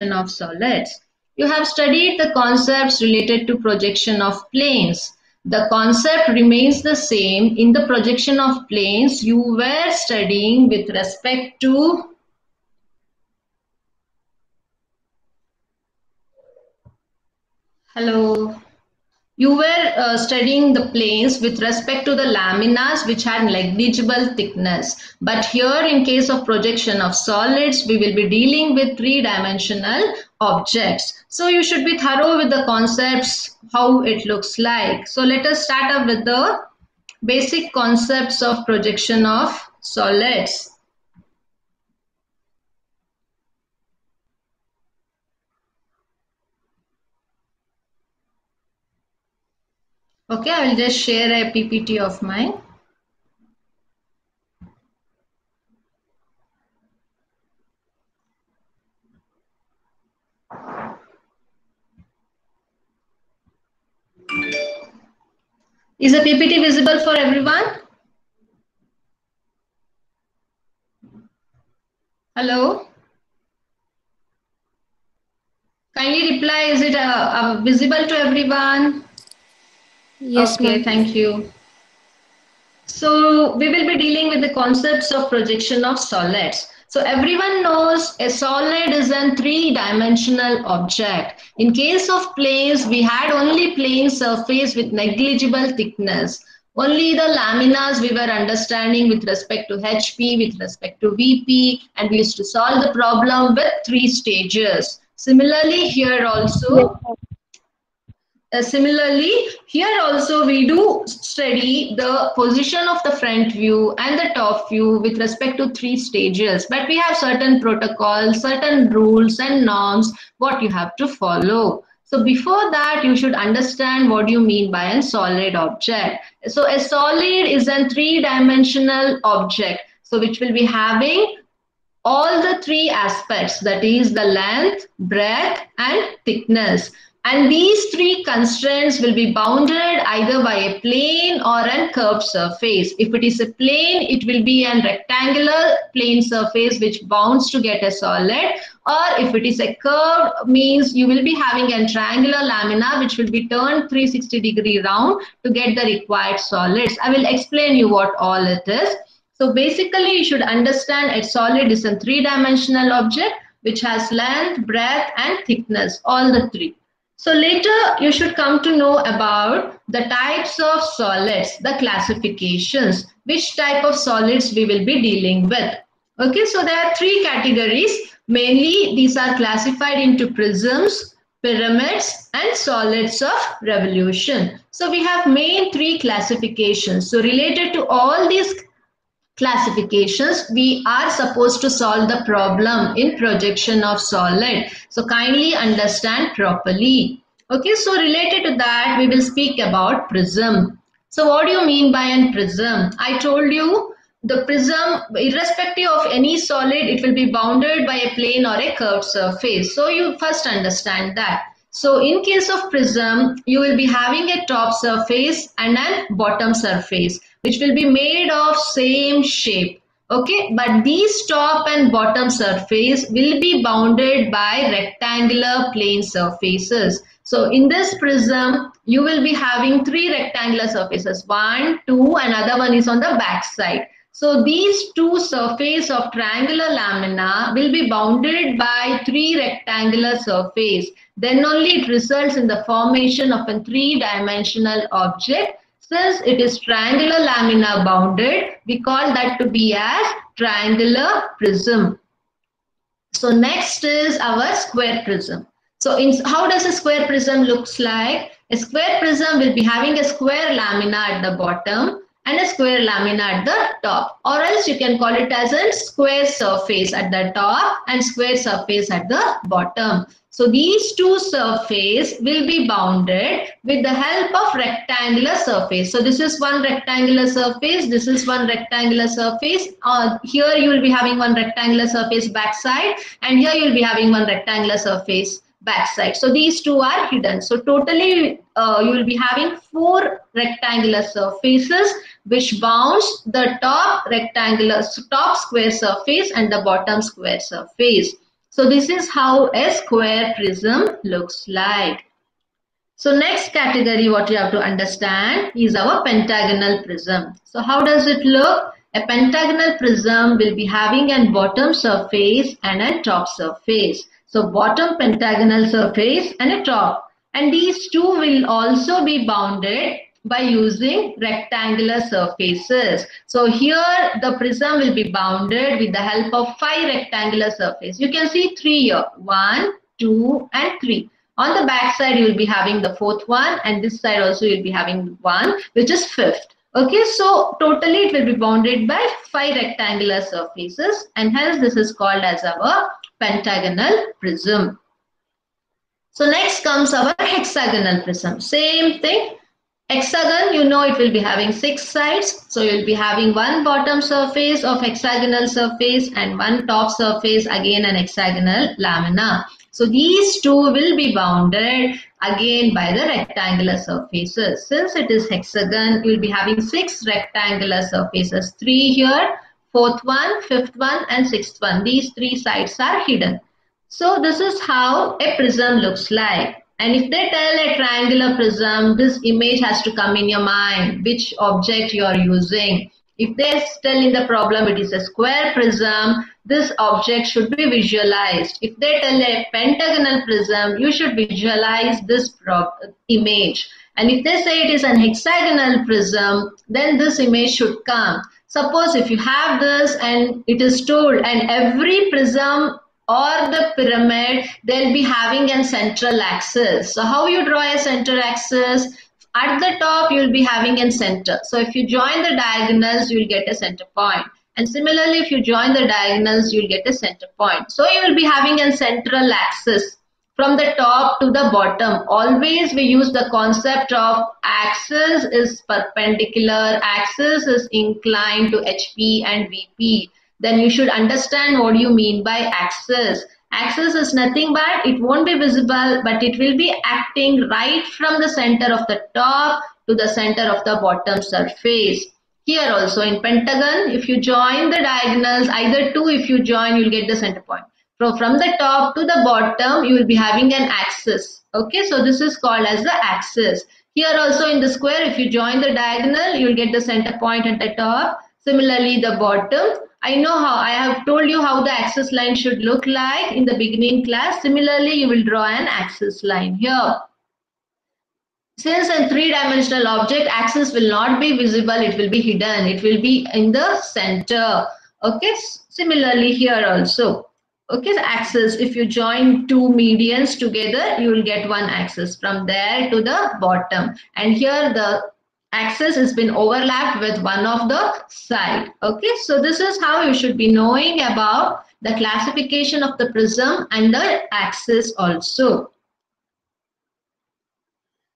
of solids. You have studied the concepts related to projection of planes. The concept remains the same in the projection of planes you were studying with respect to You were studying the planes with respect to the laminas which had negligible thickness. But here in case of projection of solids, we will be dealing with three-dimensional objects. So you should be thorough with the concepts, how it looks like. So let us start up with the basic concepts of projection of solids. Okay, I will just share a PPT of mine. Is the PPT visible for everyone? Hello? Kindly reply, is it visible to everyone? Yes, okay, thank you. So we will be dealing with the concepts of projection of solids. So everyone knows a solid is a three-dimensional object. In case of planes, we had only plane surface with negligible thickness. Only the laminas we were understanding with respect to HP, with respect to VP, and we used to solve the problem with three stages. Similarly, here also, here also we do study the position of the front view and the top view with respect to three stages. But we have certain protocols, certain rules and norms what you have to follow. So before that, you should understand what you mean by a solid object. So a solid is a three-dimensional object, so which will be having all the three aspects, that is the length, breadth and thickness. And these three constraints will be bounded either by a plane or a curved surface. If it is a plane, it will be a rectangular plane surface which bounds to get a solid, or if it is a curve, means you will be having a triangular lamina which will be turned 360-degree round to get the required solids. I will explain you what all it is. So basically, you should understand a solid is a three-dimensional object which has length, breadth and thickness, all the three. So later you should come to know about the types of solids, the classifications, which type of solids we will be dealing with. Okay, so there are three categories. Mainly these are classified into prisms, pyramids and solids of revolution. So we have main three classifications. So related to all these classifications, we are supposed to solve the problem in projection of solid. So kindly understand properly. Okay, so related to that, we will speak about prism. So what do you mean by a prism? I told you the prism, irrespective of any solid, it will be bounded by a plane or a curved surface. So you first understand that. So in case of prism, you will be having a top surface and a bottom surface, which will be made of same shape. Okay, but these top and bottom surface will be bounded by rectangular plane surfaces. So in this prism, you will be having three rectangular surfaces, 1, 2, another one is on the back side. So these two surfaces of triangular lamina will be bounded by three rectangular surface. Then only it results in the formation of a three-dimensional object. Since it is triangular lamina bounded, we call that to be as triangular prism. So next is our square prism. So how does a square prism looks like? A square prism will be having a square lamina at the bottom and a square lamina at the top, or else you can call it as a square surface at the top and square surface at the bottom. So these two surfaces will be bounded with the help of rectangular surface. So this is one rectangular surface, this is one rectangular surface. Here you will be having one rectangular surface backside, and here you will be having one rectangular surface backside. So these two are hidden. So totally you will be having four rectangular surfaces which bounds the top square surface and the bottom square surface. So this is how a square prism looks like. So next category what you have to understand is our pentagonal prism. So how does it look? A pentagonal prism will be having a bottom surface and a top surface. So bottom pentagonal surface and a top. And these two will also be bounded by using rectangular surfaces. So here the prism will be bounded with the help of 5 rectangular surfaces. You can see 3 here. 1, 2 and 3. On the back side, you will be having the 4th one, and this side also you'll be having 1, which is 5th. Okay, so totally it will be bounded by 5 rectangular surfaces, and hence this is called as our pentagonal prism. So next comes our hexagonal prism. Same thing. Hexagon, you know it will be having 6 sides. So you'll be having one bottom surface of hexagonal surface and one top surface, again an hexagonal lamina. So these two will be bounded again by the rectangular surfaces. Since it is hexagon, you will be having 6 rectangular surfaces. 3 here, 4th one, 5th one and 6th one. These 3 sides are hidden. So this is how a prism looks like. And if they tell a triangular prism, this image has to come in your mind, which object you are using. If they tell in the problem it is a square prism, this object should be visualized. If they tell a pentagonal prism, you should visualize this image. And if they say it is an hexagonal prism, then this image should come. Suppose if you have this and it is told, and every prism or the pyramid, they'll be having a central axis. So how you draw a center axis? At the top, you'll be having a center. So if you join the diagonals, you'll get a center point. And similarly, if you join the diagonals, you'll get a center point. So you will be having a central axis from the top to the bottom. Always we use the concept of axis is perpendicular, axis is inclined to HP and VP. Then you should understand what you mean by axis. Axis is nothing but it won't be visible, but it will be acting right from the center of the top to the center of the bottom surface. Here also in pentagon, if you join the diagonals, either two if you join, you'll get the center point. So from the top to the bottom, you will be having an axis. Okay, so this is called as the axis. Here also in the square, if you join the diagonal, you'll get the center point at the top. Similarly, the bottom. I have told you how the axis line should look like in the beginning class. Similarly, you will draw an axis line here. Since a 3-dimensional object, axis will not be visible, it will be hidden. It will be in the center. Okay, similarly here also. Okay, the axis, if you join 2 medians together, you will get one axis from there to the bottom. And here the axis has been overlapped with one of the side. Okay, so this is how you should be knowing about the classification of the prism and the axis also.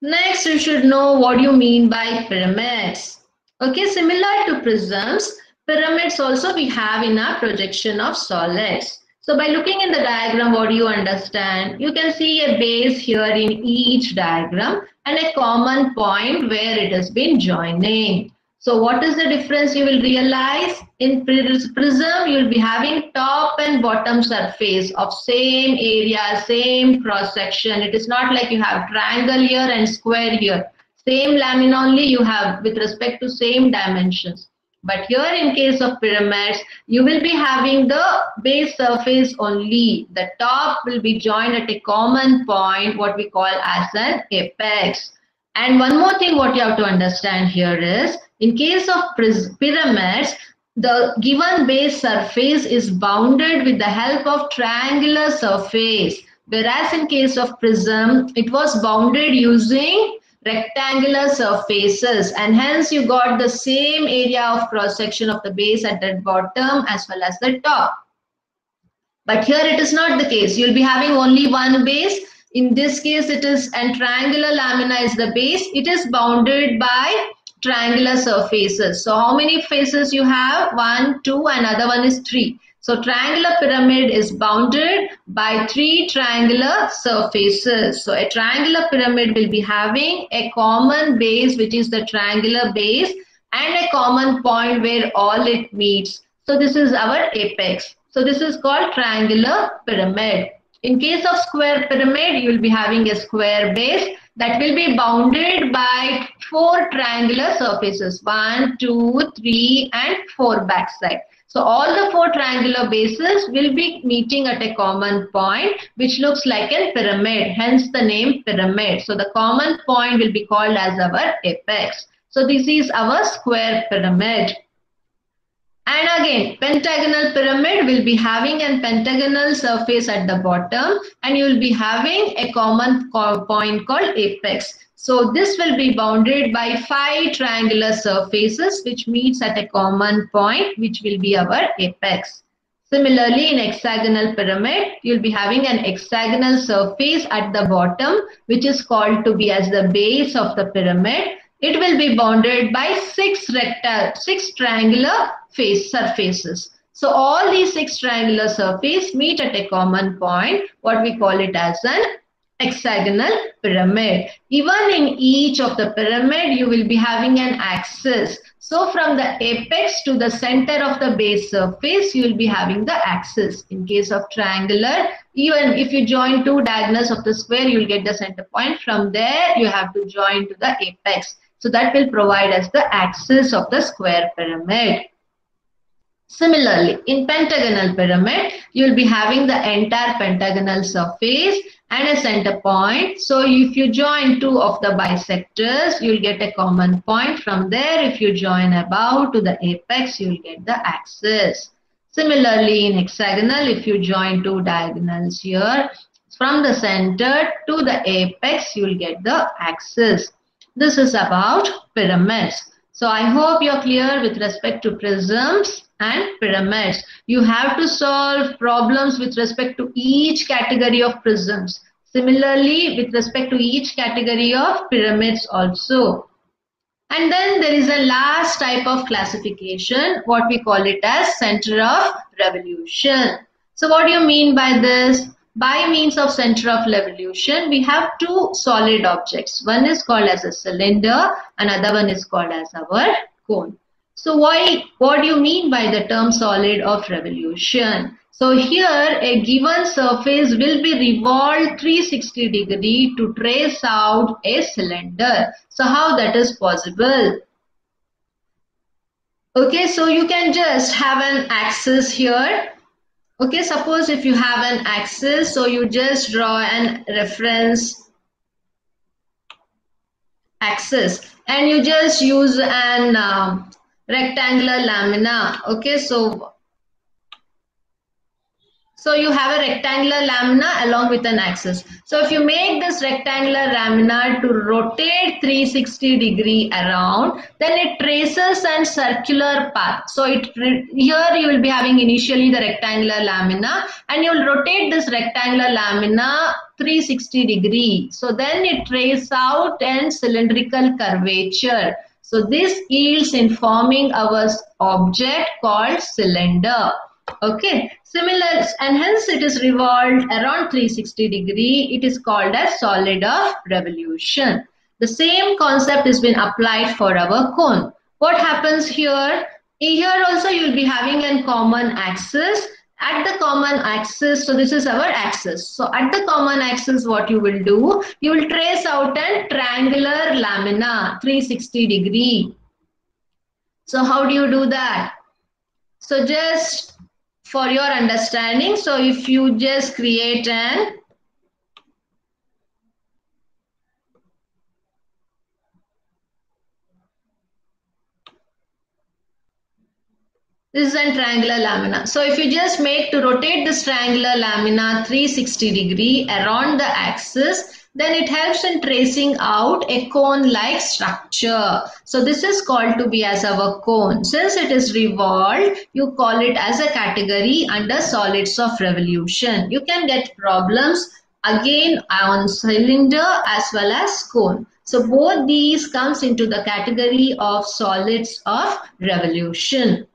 Next, you should know what you mean by pyramids. Okay, similar to prisms, pyramids also we have in our projection of solids. So by looking in the diagram, what do you understand? You can see a base here in each diagram and a common point where it has been joining. So what is the difference you will realize? In prism, you will be having top and bottom surface of same area, same cross section. It is not like you have triangle here and square here. Same lamina only you have with respect to same dimensions. But here in case of pyramids, you will be having the base surface only. The top will be joined at a common point, what we call as an apex. And one more thing what you have to understand here is, in case of pyramids, the given base surface is bounded with the help of triangular surface. Whereas in case of prism, it was bounded using rectangular surfaces, and hence you got the same area of cross section of the base at the bottom as well as the top. But here it is not the case. You'll be having only one base. In this case, it is a triangular lamina is the base. It is bounded by triangular surfaces. So how many faces you have? 1, 2, another one is 3. So triangular pyramid is bounded by 3 triangular surfaces. So a triangular pyramid will be having a common base, which is the triangular base, and a common point where all it meets. So this is our apex. So this is called triangular pyramid. In case of square pyramid, you will be having a square base that will be bounded by 4 triangular surfaces, 1, 2, 3 and 4 backside. So all the 4 triangular bases will be meeting at a common point which looks like a pyramid, hence the name pyramid. So the common point will be called as our apex. So this is our square pyramid. And again, pentagonal pyramid will be having a pentagonal surface at the bottom and you will be having a common point called apex. So this will be bounded by 5 triangular surfaces which meets at a common point which will be our apex. Similarly, in hexagonal pyramid, you will be having an hexagonal surface at the bottom which is called to be as the base of the pyramid. It will be bounded by 6 triangular surfaces. So all these 6 triangular surfaces meet at a common point, what we call it as an hexagonal pyramid. Even in each of the pyramid, you will be having an axis. So from the apex to the center of the base surface, you will be having the axis. In case of triangular, even if you join 2 diagonals of the square, you will get the center point. From there, you have to join to the apex. So that will provide us the axis of the square pyramid. Similarly, in pentagonal pyramid, you will be having the entire pentagonal surface and a center point. So if you join 2 of the bisectors, you will get a common point. From there, if you join above to the apex, you will get the axis. Similarly, in hexagonal, if you join 2 diagonals here, from the center to the apex, you will get the axis. This is about pyramids. So I hope you're clear with respect to prisms and pyramids. You have to solve problems with respect to each category of prisms. Similarly, with respect to each category of pyramids also. And then there is a last type of classification, what we call it as center of revolution. So what do you mean by this? By means of center of revolution, we have 2 solid objects. One is called as a cylinder, another one is called as our cone. So what do you mean by the term solid of revolution? So here a given surface will be revolved 360 degree to trace out a cylinder. So how that is possible? Okay, so you can just have an axis here. Okay, suppose if you have an axis, so you just draw an reference axis and you just use an rectangular lamina. Okay, so you have a rectangular lamina along with an axis. So if you make this rectangular lamina to rotate 360 degree around, then it traces a circular path. So here you will be having initially the rectangular lamina and you will rotate this rectangular lamina 360 degree. So then it traces out a cylindrical curvature. So this yields in forming our object called cylinder. Okay, similar, and hence it is revolved around 360 degree. It is called as solid of revolution. The same concept has been applied for our cone. What happens here? Here also you will be having a common axis. At the common axis, so this is our axis. So at the common axis, what you will do? You will trace out a triangular lamina 360 degree. So how do you do that? So just for your understanding, so if you just create an this is a triangular lamina. So if you just make to rotate this triangular lamina 360 degree around the axis, then it helps in tracing out a cone-like structure. So this is called to be as our cone. Since it is revolved, you call it as a category under solids of revolution. You can get problems again on cylinder as well as cone. So both these comes into the category of solids of revolution.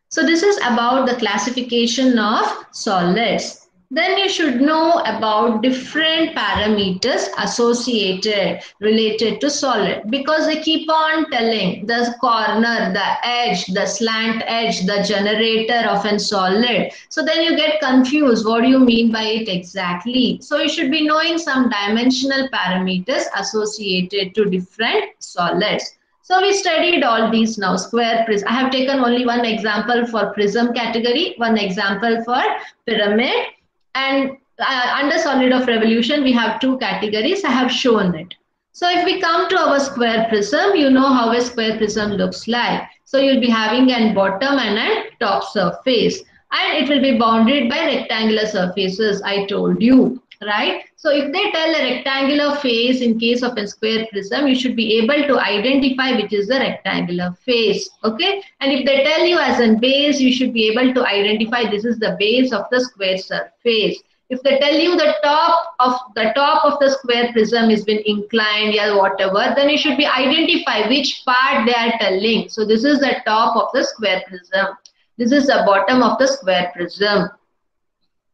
So this is about the classification of solids. Then you should know about different parameters associated related to solid, because they keep on telling the corner, the edge, the slant edge, the generator of a solid. So then you get confused. What do you mean by it exactly? So you should be knowing some dimensional parameters associated to different solids. So we studied all these now. Square prism. I have taken only one example for prism category, one example for pyramid, and under solid of revolution we have two categories. I have shown it. So if we come to our square prism, you know how a square prism looks like. So you'll be having a bottom and a top surface, and it will be bounded by rectangular surfaces, I told you, right? So if they tell a rectangular face in case of a square prism, you should be able to identify which is the rectangular face, okay? And if they tell you as a base, you should be able to identify this is the base of the square surface. If they tell you the top of the square prism has been inclined or whatever, then you should be identify which part they are telling. So this is the top of the square prism. This is the bottom of the square prism.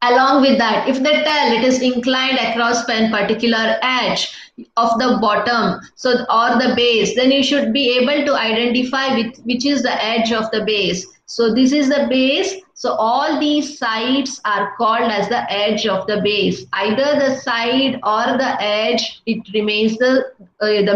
Along with that, if they tell it is inclined across a particular edge of the bottom, so or the base, then you should be able to identify which is the edge of the base. So this is the base. So all these sides are called as the edge of the base. Either the side or the edge, it remains the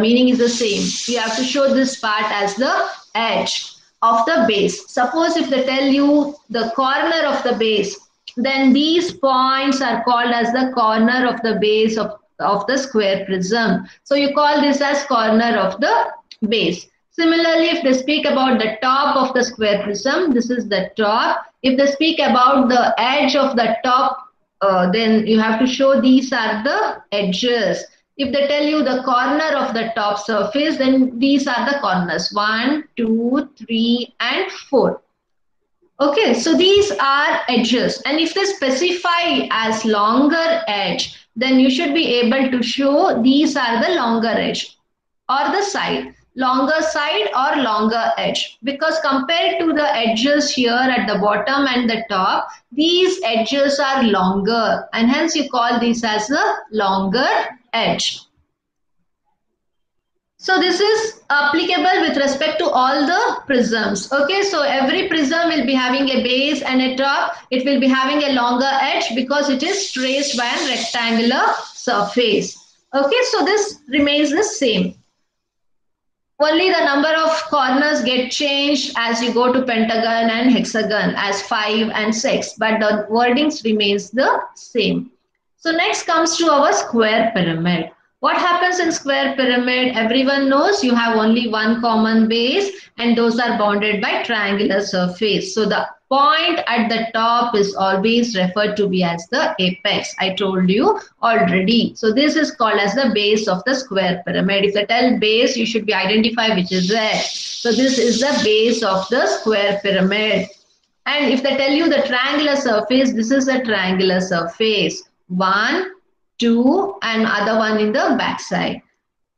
meaning is the same. You have to show this part as the edge of the base. Suppose if they tell you the corner of the base, then these points are called as the corner of the base of the square prism. So you call this as corner of the base. Similarly, if they speak about the top of the square prism, this is the top. If they speak about the edge of the top, then you have to show these are the edges. If they tell you the corner of the top surface, then these are the corners, 1, 2, 3, and 4. Okay, so these are edges, and if they specify as longer edge, then you should be able to show these are the longer edge or the side, longer side or longer edge, because compared to the edges here at the bottom and the top, these edges are longer, and hence you call this as the longer edge. So this is applicable with respect to all the prisms. Okay, so every prism will be having a base and a top. It will be having a longer edge because it is traced by a rectangular surface. Okay, so this remains the same. Only the number of corners get changed as you go to pentagon and hexagon as 5 and 6, but the wordings remains the same. So next comes to our square pyramid. What happens in square pyramid? Everyone knows you have only one common base and those are bounded by triangular surface. So the point at the top is always referred to be as the apex. I told you already. So this is called as the base of the square pyramid. If they tell base, you should be identify which is there. So this is the base of the square pyramid. And if they tell you the triangular surface, this is a triangular surface. 1, 2, and other one in the back side.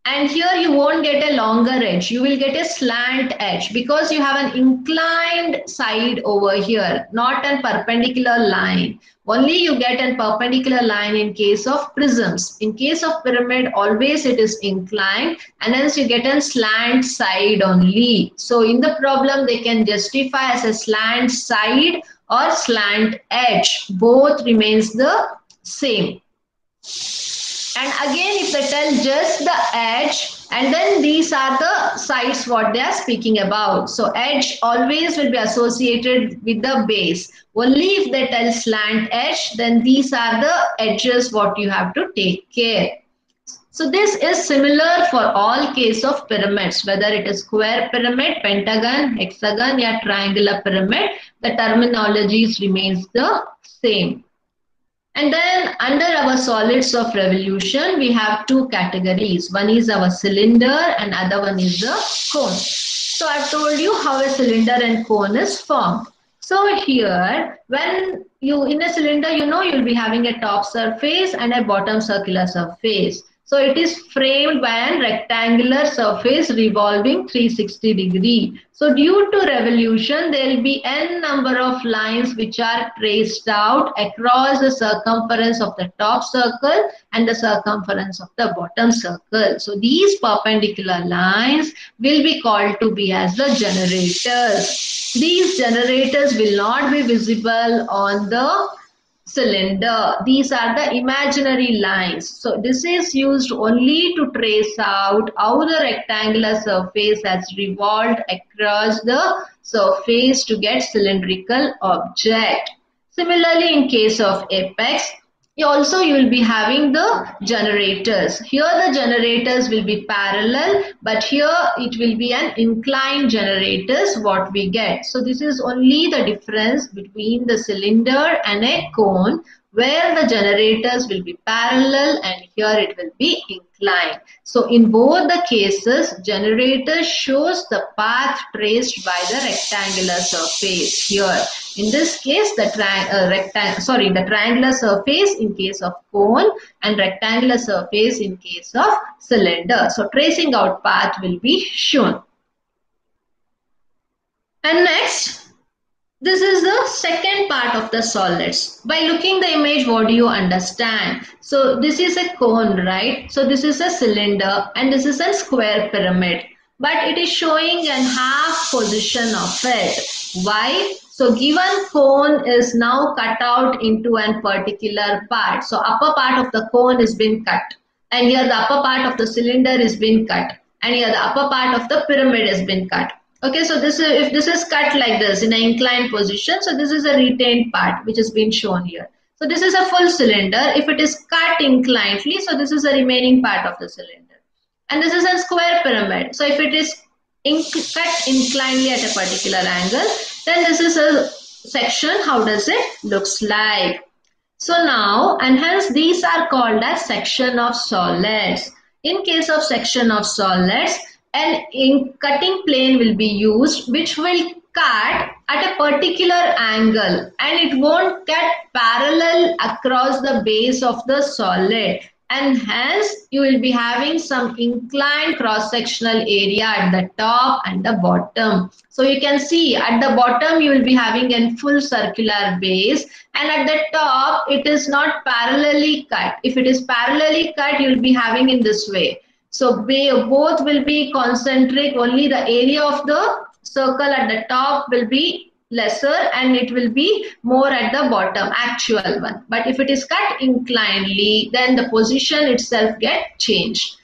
And here you won't get a longer edge. You will get a slant edge because you have an inclined side over here, not a perpendicular line. Only you get a perpendicular line in case of prisms. In case of pyramid, always it is inclined and hence you get a slant side only. So in the problem, they can justify as a slant side or slant edge. Both remains the same. And again, if they tell just the edge, and then these are the sides what they are speaking about. So edge always will be associated with the base. Only if they tell slant edge, then these are the edges what you have to take care. So this is similar for all case of pyramids, whether it is square pyramid, pentagon, hexagon, or triangular pyramid, the terminologies remains the same. And then under our solids of revolution, we have two categories. One is our cylinder and other one is the cone. So I told you how a cylinder and cone is formed. So here, when you in a cylinder, you know you'll be having a top surface and a bottom circular surface. So it is framed by a rectangular surface revolving 360 degree. So due to revolution, there will be n number of lines which are traced out across the circumference of the top circle and the circumference of the bottom circle. So these perpendicular lines will be called to be as the generators. These generators will not be visible on the cylinder. These are the imaginary lines. So this is used only to trace out how the rectangular surface has revolved across the surface to get cylindrical object. Similarly, in case of apex, you will be having the generators. Here the generators will be parallel, but here it will be an inclined generators what we get. So this is only the difference between the cylinder and a cone, where the generators will be parallel and here it will be inclined. So in both the cases, generator shows the path traced by the rectangular surface here. In this case, the triangular surface in case of cone and rectangular surface in case of cylinder. So tracing out path will be shown. And next, this is the second part of the solids. By looking the image, what do you understand? So this is a cone, right? So this is a cylinder and this is a square pyramid. But it is showing an half position of it. Why? So given cone is now cut out into a particular part. So upper part of the cone is been cut. And here the upper part of the cylinder is been cut. And here the upper part of the pyramid has been cut. Okay, so if this is cut like this in an inclined position, so this is a retained part which has been shown here. So this is a full cylinder. If it is cut inclinedly, so this is the remaining part of the cylinder. And this is a square pyramid. So if it is cut inclinedly at a particular angle, then this is a section. How does it looks like? So now, and hence these are called as section of solids. In case of section of solids, an cutting plane will be used which will cut at a particular angle and it won't cut parallel across the base of the solid, and hence you will be having some inclined cross-sectional area at the top and the bottom. So you can see at the bottom you will be having a full circular base, and at the top it is not parallelly cut. If it is parallelly cut, you will be having in this way. So both will be concentric, only the area of the circle at the top will be lesser and it will be more at the bottom, actual one. But if it is cut inclinedly, then the position itself get changed.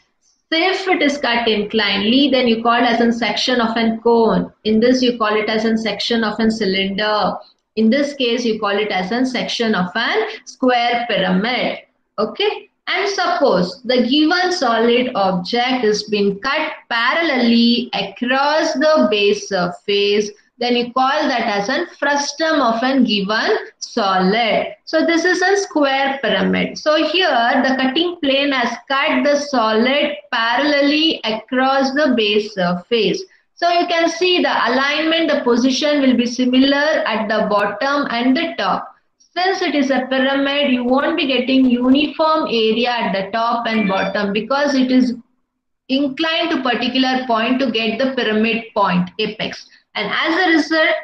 So if it is cut inclinedly, then you call it as a section of a cone. In this you call it as a section of a cylinder. In this case you call it as a section of a square pyramid. Okay. And suppose the given solid object is being cut parallelly across the base surface, then you call that as a frustum of a given solid. So this is a square pyramid. So here the cutting plane has cut the solid parallelly across the base surface. So you can see the alignment, the position will be similar at the bottom and the top. Since it is a pyramid, you won't be getting uniform area at the top and bottom because it is inclined to particular point to get the pyramid point, apex. And as a result,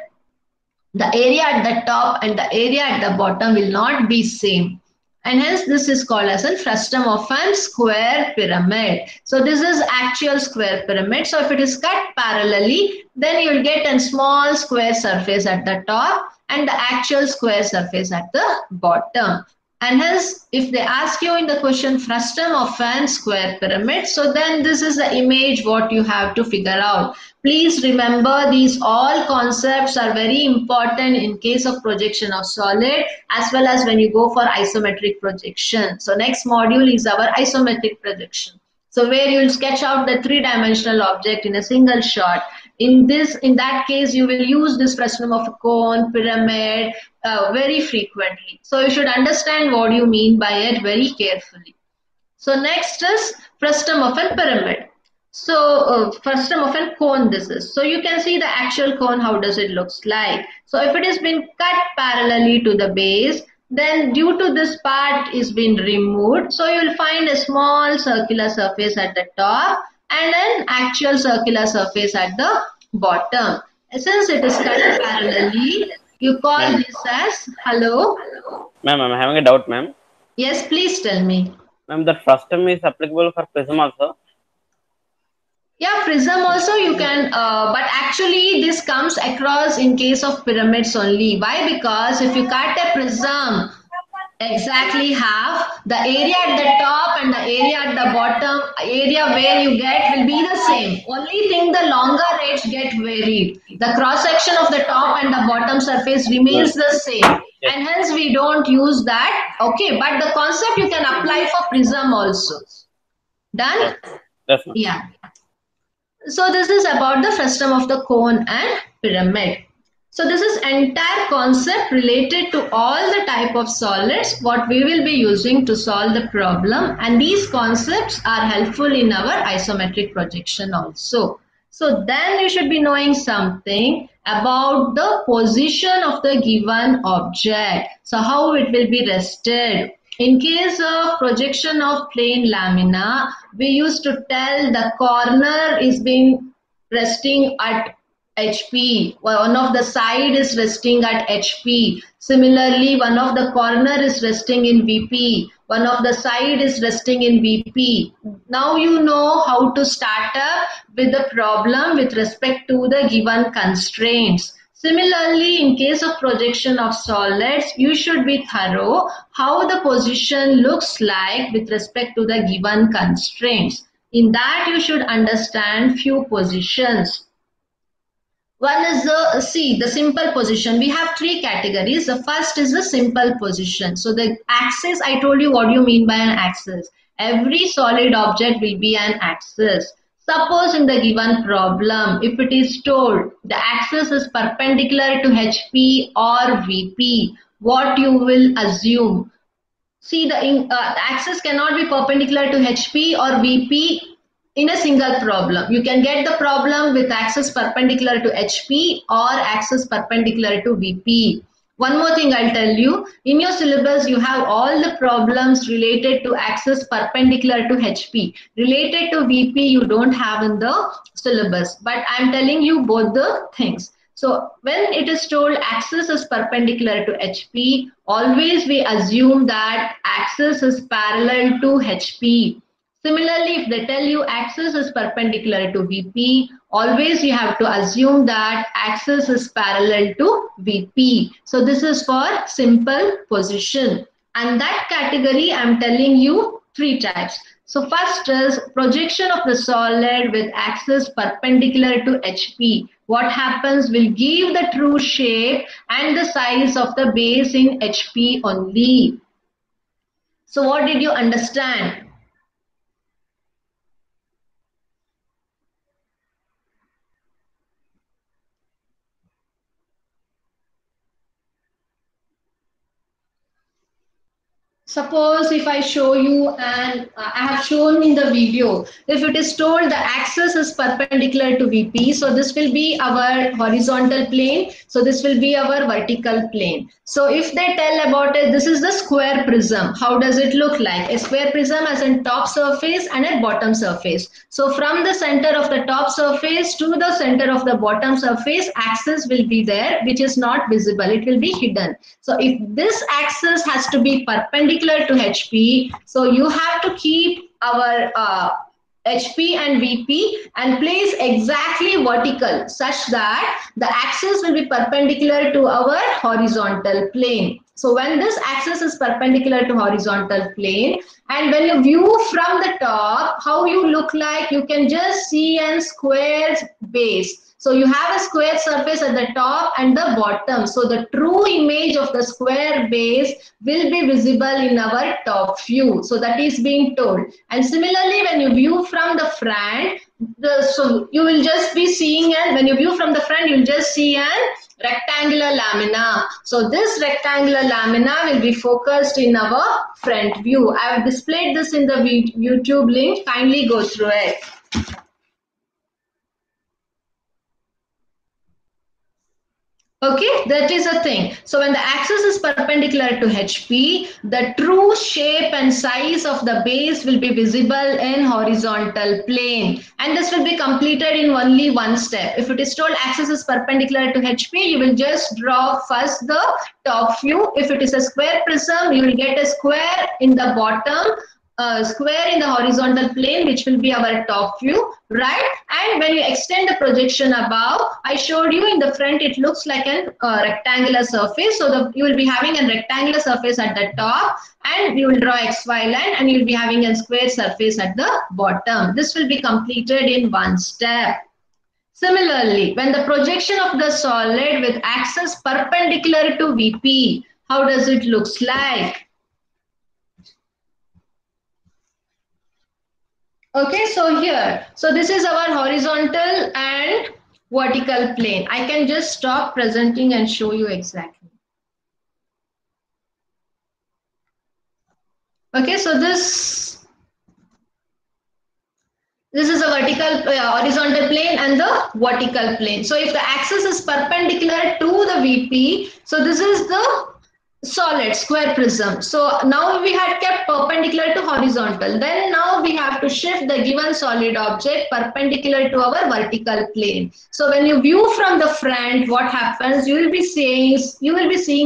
the area at the top and the area at the bottom will not be same. And hence this is called as a frustum of a square pyramid. So this is actual square pyramid. So if it is cut parallelly, then you will get a small square surface at the top and the actual square surface at the bottom. And hence, if they ask you in the question frustum of a square pyramid, so then this is the image what you have to figure out. Please remember, these all concepts are very important in case of projection of solid as well as when you go for isometric projection. So next module is our isometric projection. So where you will sketch out the three-dimensional object in a single shot. In that case, you will use this frustum of a cone, pyramid very frequently. So you should understand what you mean by it very carefully. So next is frustum of a pyramid. So frustum of a cone this is. So you can see the actual cone, how does it looks like. So if it has been cut parallelly to the base, Then due to this part is been removed, so you will find a small circular surface at the top and an actual circular surface at the bottom. Since it is cut parallelly, you call Ma'am, this as, hello? ma'am, I'm having a doubt, ma'am. Yes, please tell me. Ma'am, that first term is applicable for prism also. Yeah, prism also you can, but actually this comes across in case of pyramids only. Why? Because if you cut a prism exactly half, the area at the top and the area at the bottom, area where you get will be the same. Only thing the longer edge get varied. The cross section of the top and the bottom surface remains the same. Yes, And hence we don't use that. Okay, but the concept you can apply for prism also. Done? yes, yes, ma'am. Yeah. So this is about the frustum of the cone and pyramid. So this is entire concept related to all the type of solids what we will be using to solve the problem, and these concepts are helpful in our isometric projection also. So then you should be knowing something about the position of the given object. So how it will be rested. In case of projection of plane lamina, we used to tell the corner is being resting at HP. One of the side is resting at HP. Similarly, one of the corner is resting in VP. One of the side is resting in VP. Now you know how to start up with the problem with respect to the given constraints. Similarly, in case of projection of solids, you should be thorough how the position looks like with respect to the given constraints. In that, you should understand few positions. One is the simple position. We have three categories. The first is the simple position. So the axis, I told you what you mean by an axis. Every solid object will be an axis. Suppose in the given problem, if it is told the axis is perpendicular to HP or VP, what you will assume? See, the axis cannot be perpendicular to HP or VP in a single problem. You can get the problem with axis perpendicular to HP or axis perpendicular to VP. One more thing I'll tell you. In your syllabus, you have all the problems related to axis perpendicular to HP. Related to VP, you don't have in the syllabus. But I'm telling you both the things. So when it is told axis is perpendicular to HP, always we assume that axis is parallel to HP. Similarly, if they tell you axis is perpendicular to VP, always you have to assume that axis is parallel to VP. So this is for simple position. And that category, I'm telling you three types. So first is projection of the solid with axis perpendicular to HP. What happens will give the true shape and the size of the base in HP only. So what did you understand? Suppose if I show you, and I have shown in the video, if it is told the axis is perpendicular to VP, so this will be our horizontal plane, so this will be our vertical plane. So if they tell about it, this is the square prism. How does it look like? A square prism has a top surface and a bottom surface. So from the center of the top surface to the center of the bottom surface, axis will be there, which is not visible. It will be hidden. So if this axis has to be perpendicular to HP, so you have to keep our HP and VP and place exactly vertical such that the axis will be perpendicular to our horizontal plane. So when this axis is perpendicular to horizontal plane, and when you view from the top, how you look like, you can just see a square base. So you have a square surface at the top and the bottom. So the true image of the square base will be visible in our top view. So that is being told. And similarly, when you view from the front, so you will just be seeing, and when you view from the front, you will just see an rectangular lamina. So this rectangular lamina will be focused in our front view. I have displayed this in the YouTube link. Kindly go through it. Okay, that is a thing. So when the axis is perpendicular to HP, the true shape and size of the base will be visible in horizontal plane. And this will be completed in only one step. If it is told axis is perpendicular to HP, you will just draw first the top view. If it is a square prism, you will get a square in the bottom, square in the horizontal plane, which will be our top view, right? And when you extend the projection above, I showed you in the front, it looks like an rectangular surface. So you will be having a rectangular surface at the top, and you will draw XY line, and you will be having a square surface at the bottom. This will be completed in one step. Similarly, when the projection of the solid with axis perpendicular to VP, how does it looks like? Okay, so here, so this is our horizontal and vertical plane. I can just stop presenting and show you exactly. Okay, so this is a vertical, horizontal plane and the vertical plane. So if the axis is perpendicular to the VP, so this is the solid square prism. So now we had kept perpendicular to horizontal. Then now we have to shift the given solid object perpendicular to our vertical plane. So when you view from the front, what happens? You will be seeing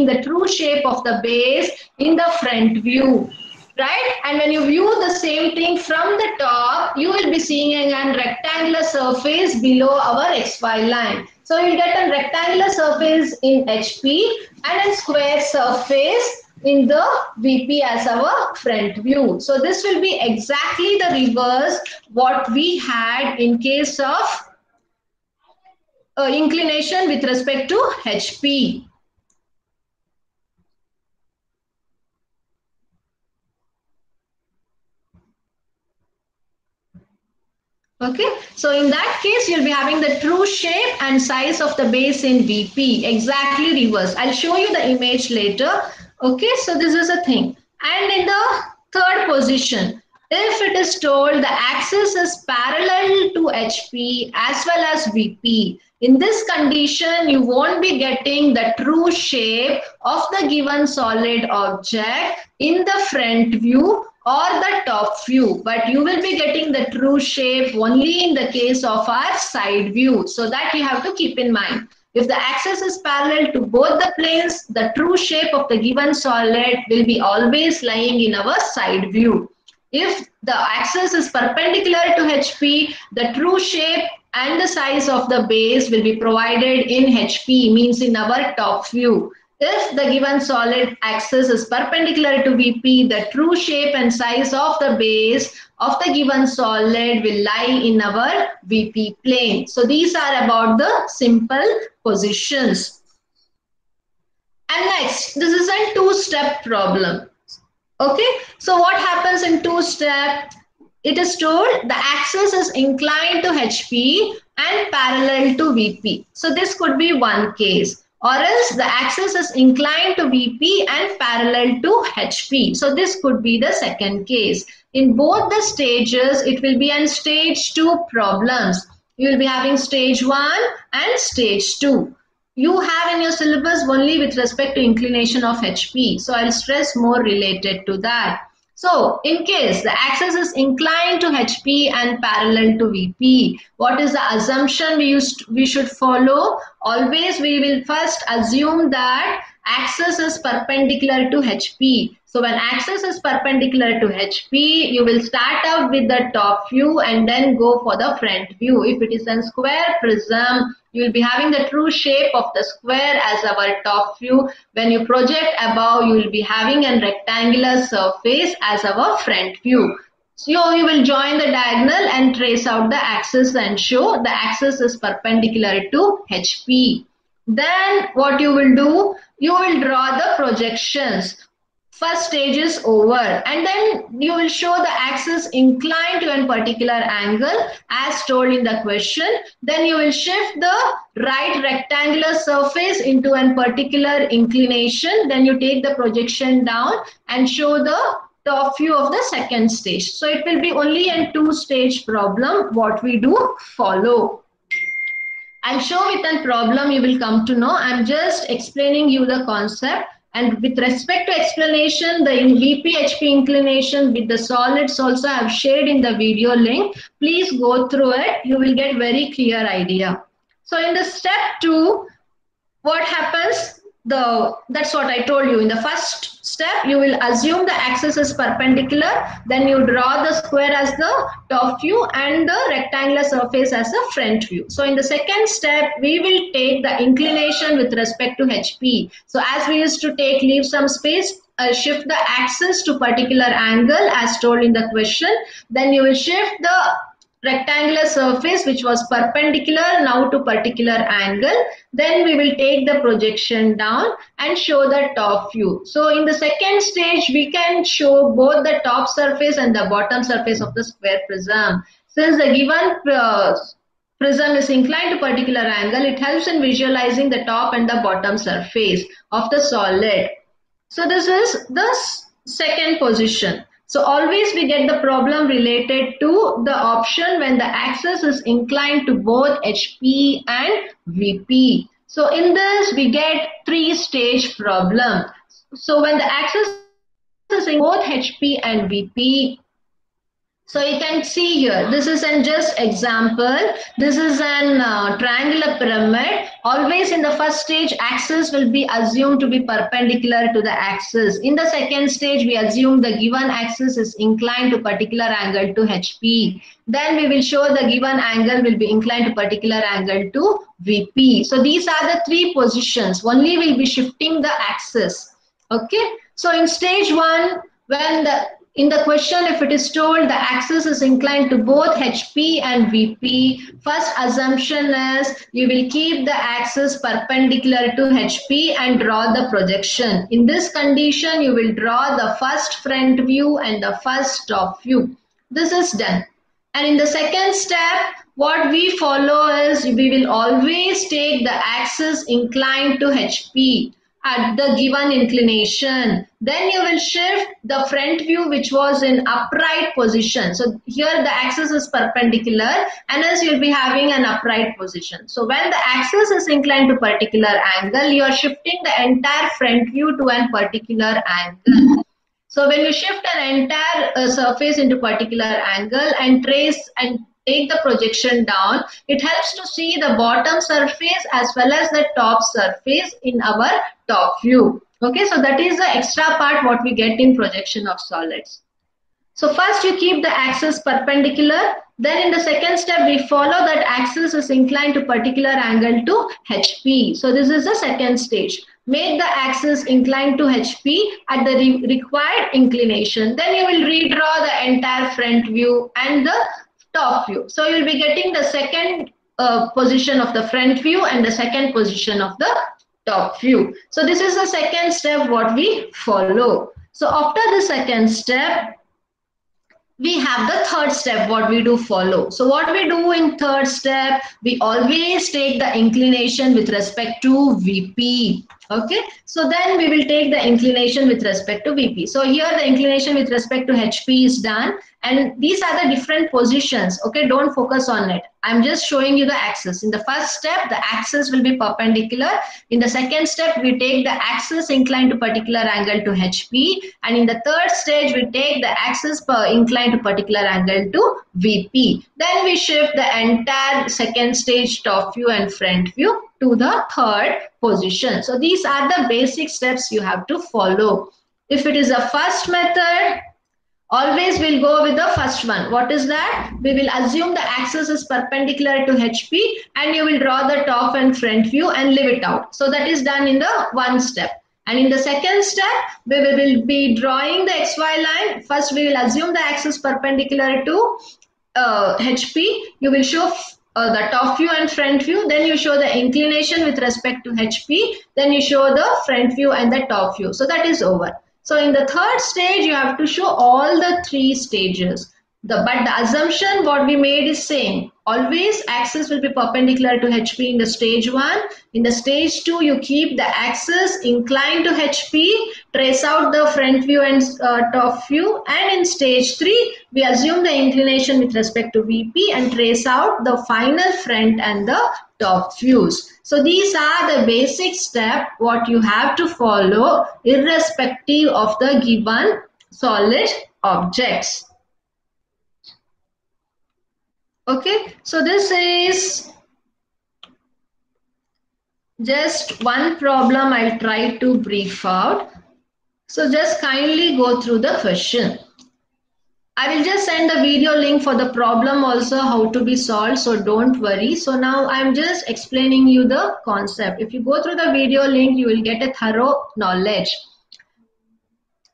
the true shape of the base in the front view. Right? And when you view the same thing from the top, you will be seeing a rectangular surface below our XY line. So you get a rectangular surface in HP and a square surface in the VP as our front view. So this will be exactly the reverse what we had in case of inclination with respect to HP. Okay, so in that case, you'll be having the true shape and size of the base in VP, exactly reverse. I'll show you the image later. Okay, so this is a thing. And in the third position, if it is told the axis is parallel to HP as well as VP, in this condition, you won't be getting the true shape of the given solid object in the front view or the top view, but you will be getting the true shape only in the case of our side view. So that you have to keep in mind. If the axis is parallel to both the planes, the true shape of the given solid will be always lying in our side view. If the axis is perpendicular to HP, the true shape and the size of the base will be provided in HP, means in our top view. If the given solid axis is perpendicular to VP, the true shape and size of the base of the given solid will lie in our VP plane. So these are about the simple positions. And next, this is a two-step problem. Okay, so what happens in two-step? It is told the axis is inclined to HP and parallel to VP. So this could be one case. Or else the axis is inclined to VP and parallel to HP. So this could be the second case. In both the stages, it will be on stage 2 problems. You will be having stage 1 and stage 2. You have in your syllabus only with respect to inclination of HP. So I'll stress more related to that. So in case the axis is inclined to HP and parallel to VP, what is the assumption we should follow? Always we will first assume that axis is perpendicular to HP. So when axis is perpendicular to HP, you will start out with the top view and then go for the front view. If it is a square prism, you will be having the true shape of the square as our top view. When you project above, you will be having a rectangular surface as our front view. So you will join the diagonal and trace out the axis and show the axis is perpendicular to HP. Then what you will do, you will draw the projections. First stage is over, and then you will show the axis inclined to a particular angle as told in the question. Then you will shift the right rectangular surface into a particular inclination. Then you take the projection down and show the top view of the second stage. So it will be only a two-stage problem what we do follow. I'll show with a problem you will come to know. I'm just explaining you the concept. And with respect to explanation, the VP-HP inclination with the solids also I've shared in the video link. Please go through it. You will get very clear idea. So in the step 2, what happens? That's what I told you. In the first step, you will assume the axis is perpendicular, then you draw the square as the top view and the rectangular surface as a front view. So in the second step, we will take the inclination with respect to HP. So as we used to leave some space, shift the axis to particular angle as told in the question. Then you will shift the rectangular surface which was perpendicular now to particular angle. Then we will take the projection down and show the top view. So in the second stage, we can show both the top surface and the bottom surface of the square prism. Since the given prism is inclined to particular angle, it helps in visualizing the top and the bottom surface of the solid. So this is the second position. So always we get the problem related to the option when the axis is inclined to both HP and VP. So in this we get 3-stage problem. So when the axis is in both HP and VP, so you can see here, this is an just example. This is an triangular pyramid. Always in the first stage, axis will be assumed to be perpendicular to the axis. In the second stage, we assume the given axis is inclined to particular angle to HP. Then we will show the given angle will be inclined to particular angle to VP. So these are the 3 positions. Only we'll be shifting the axis. Okay. So in stage 1, when in the question, if it is told the axis is inclined to both HP and VP, first assumption is you will keep the axis perpendicular to HP and draw the projection. In this condition, you will draw the first front view and the first top view. This is done. And in the second step, what we follow is we will always take the axis inclined to HP at the given inclination. Then you will shift the front view which was in upright position. So here the axis is perpendicular and as you'll be having an upright position. So when the axis is inclined to particular angle, you are shifting the entire front view to a particular angle. So when you shift an entire surface into particular angle and trace and take the projection down, it helps to see the bottom surface as well as the top surface in our top view. Okay, so that is the extra part what we get in projection of solids. So first you keep the axis perpendicular. Then in the second step, we follow that axis is inclined to particular angle to HP. So this is the second stage. Make the axis inclined to HP at the required inclination. Then you will redraw the entire front view and the top view. So you'll be getting the second position of the front view and the second position of the top view. So this is the second step what we follow. So after the second step, we have the third step what we do follow. So what we do in third step, we always take the inclination with respect to VP. Okay, so then we will take the inclination with respect to VP. So here the inclination with respect to HP is done. And these are the different positions. Okay, don't focus on it. I'm just showing you the axis. In the first step, the axis will be perpendicular. In the second step, we take the axis inclined to particular angle to HP. And in the third stage, we take the axis inclined to particular angle to VP. Then we shift the entire second stage top view and front view to the third position. So these are the basic steps you have to follow. If it is a first method, always we'll go with the first one. What is that? We will assume the axis is perpendicular to HP and you will draw the top and front view and leave it out. So that is done in the one step. And in the second step, we will be drawing the XY line. First, we will assume the axis perpendicular to HP. You will show the top view and front view. Then you show the inclination with respect to HP. Then you show the front view and the top view. So that is over. So in the third stage, you have to show all the 3 stages. But the assumption what we made is same. Always axis will be perpendicular to HP in the stage 1. In the stage 2, you keep the axis inclined to HP, trace out the front view and top view. And in stage 3, we assume the inclination with respect to VP and trace out the final front and the top views. So these are the basic steps what you have to follow irrespective of the given solid objects. Okay, so this is just one problem I'll try to brief out. So just kindly go through the question. I will just send the video link for the problem also how to be solved, so don't worry. So now I'm just explaining you the concept. If you go through the video link, you will get a thorough knowledge.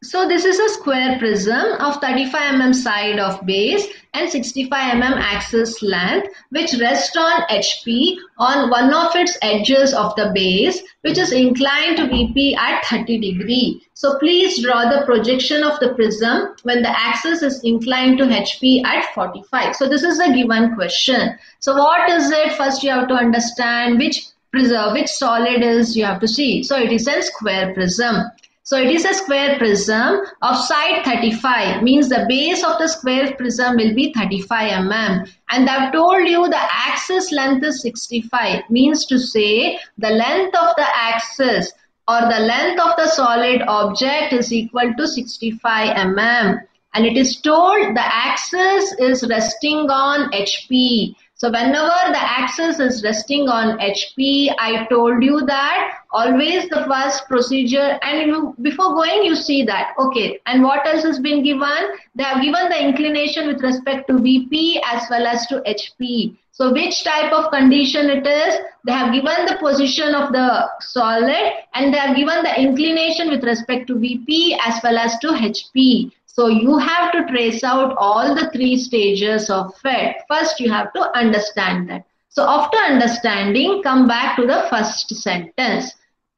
So this is a square prism of 35 mm side of base and 65 mm axis length, which rests on HP on one of its edges of the base, which is inclined to VP at 30 degree. So please draw the projection of the prism when the axis is inclined to HP at 45. So this is a given question. So what is it? First you have to understand which prism, which solid is you have to see. So it is a square prism. So it is a square prism of side 35, means the base of the square prism will be 35 mm. And I've told you the axis length is 65, means to say the length of the axis or the length of the solid object is equal to 65 mm. And it is told the axis is resting on HP. So whenever the axis is resting on HP, I told you that always the first procedure, and before going you see that, okay, and what else has been given? They have given the inclination with respect to VP as well as to HP. So which type of condition it is? They have given the position of the solid and they have given the inclination with respect to VP as well as to HP. So you have to trace out all the three stages of it. First, you have to understand that. So after understanding, come back to the first sentence.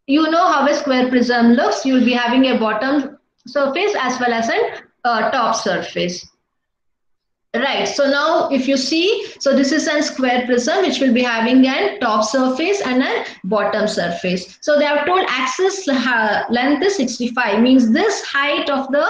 You know how a square prism looks. You will be having a bottom surface as well as a top surface. Right, so now if you see, so this is a square prism which will be having a top surface and a bottom surface. So they have told axis length is 65, means this height of the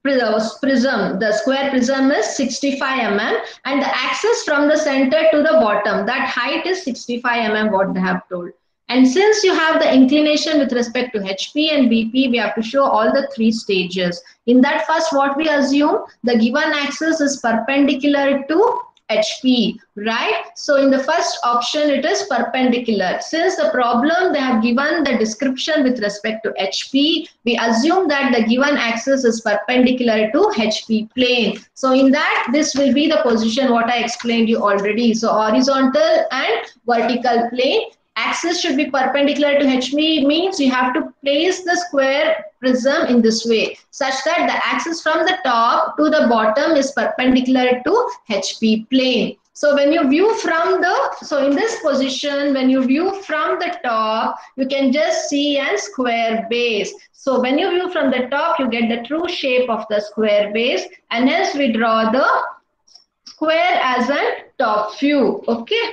prism, the square prism is 65 mm and the axis from the center to the bottom, that height is 65 mm what they have told. And since you have the inclination with respect to HP and VP, we have to show all the three stages. In that first, what we assume, the given axis is perpendicular to HP, right? So in the first option, it is perpendicular. Since the problem, they have given the description with respect to HP, we assume that the given axis is perpendicular to HP plane. So in that, this will be the position what I explained you already. So horizontal and vertical plane. Axis should be perpendicular to HP, means you have to place the square prism in this way, such that the axis from the top to the bottom is perpendicular to HP plane. So when you view from the, so in this position, when you view from the top, you can just see a square base. So when you view from the top, you get the true shape of the square base, and hence we draw the square as a top view, okay?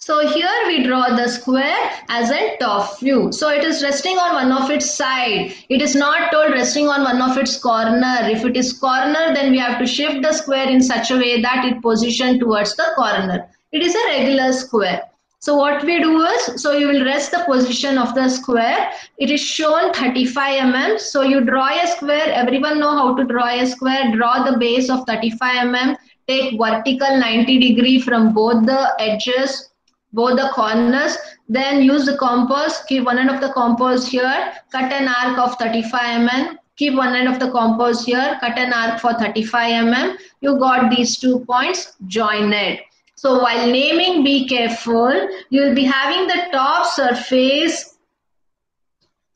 So here we draw the square as a top view. So it is resting on one of its side. It is not told resting on one of its corner. If it is corner, then we have to shift the square in such a way that it position towards the corner. It is a regular square. So what we do is, so you will rest the position of the square. It is shown 35 mm. So you draw a square. Everyone know how to draw a square. Draw the base of 35 mm. Take vertical 90 degree from both the edges, both the corners, then use the compass, keep one end of the compass here, cut an arc of 35 mm, keep one end of the compass here, cut an arc for 35 mm, you got these 2 points, join it. So while naming, be careful, you will be having the top surface,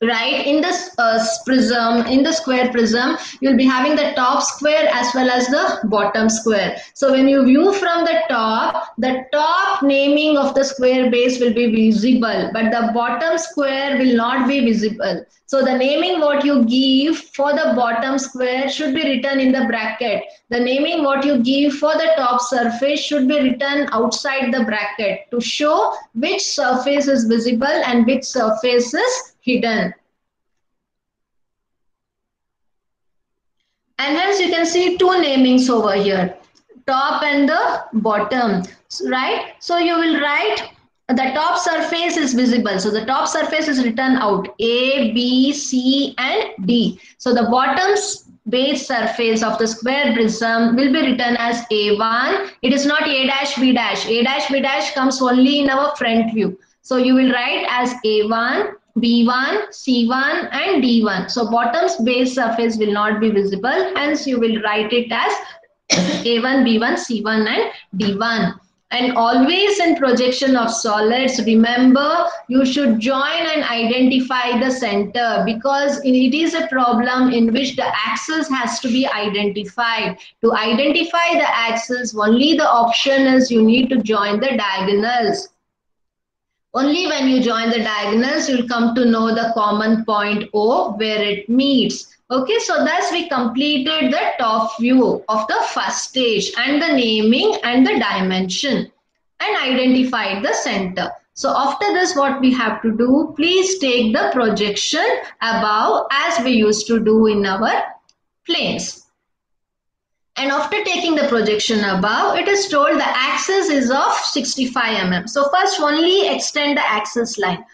right, in this prism, in the square prism, you'll be having the top square as well as the bottom square. So when you view from the top naming of the square base will be visible, but the bottom square will not be visible. So the naming what you give for the bottom square should be written in the bracket. The naming what you give for the top surface should be written outside the bracket to show which surface is visible and which surface is hidden. And hence you can see two namings over here. top and the bottom, right? So you will write the top surface is visible. So the top surface is written out A, B, C and D. So the bottom base surface of the square prism will be written as A1. It is not A dash B dash. A dash B dash comes only in our front view. So you will write as A1, B1, C1 and D1. So bottom's base surface will not be visible. Hence you will write it as A1, B1, C1 and D1. And always in projection of solids, remember you should join and identify the center, because it is a problem in which the axis has to be identified. To identify the axis, only the option is you need to join the diagonals. Only when you join the diagonals, you'll come to know the common point O where it meets. Okay, so thus we completed the top view of the first stage and the naming and the dimension and identified the center. So after this, what we have to do, please take the projection above as we used to do in our planes. And after taking the projection above, it is told the axis is of 65 mm. So first only extend the axis line.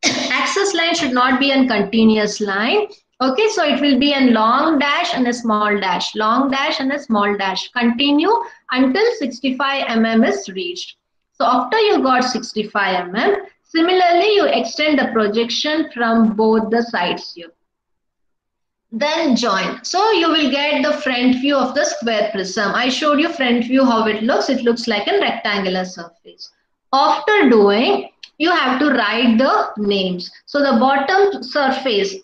Axis line should not be a continuous line. Okay, so it will be a long dash and a small dash, long dash and a small dash. Continue until 65 mm is reached. So after you got 65 mm, similarly you extend the projection from both the sides here. Then join. So you will get the front view of the square prism. I showed you front view how it looks. It looks like a rectangular surface. After doing, you have to write the names. So the bottom surface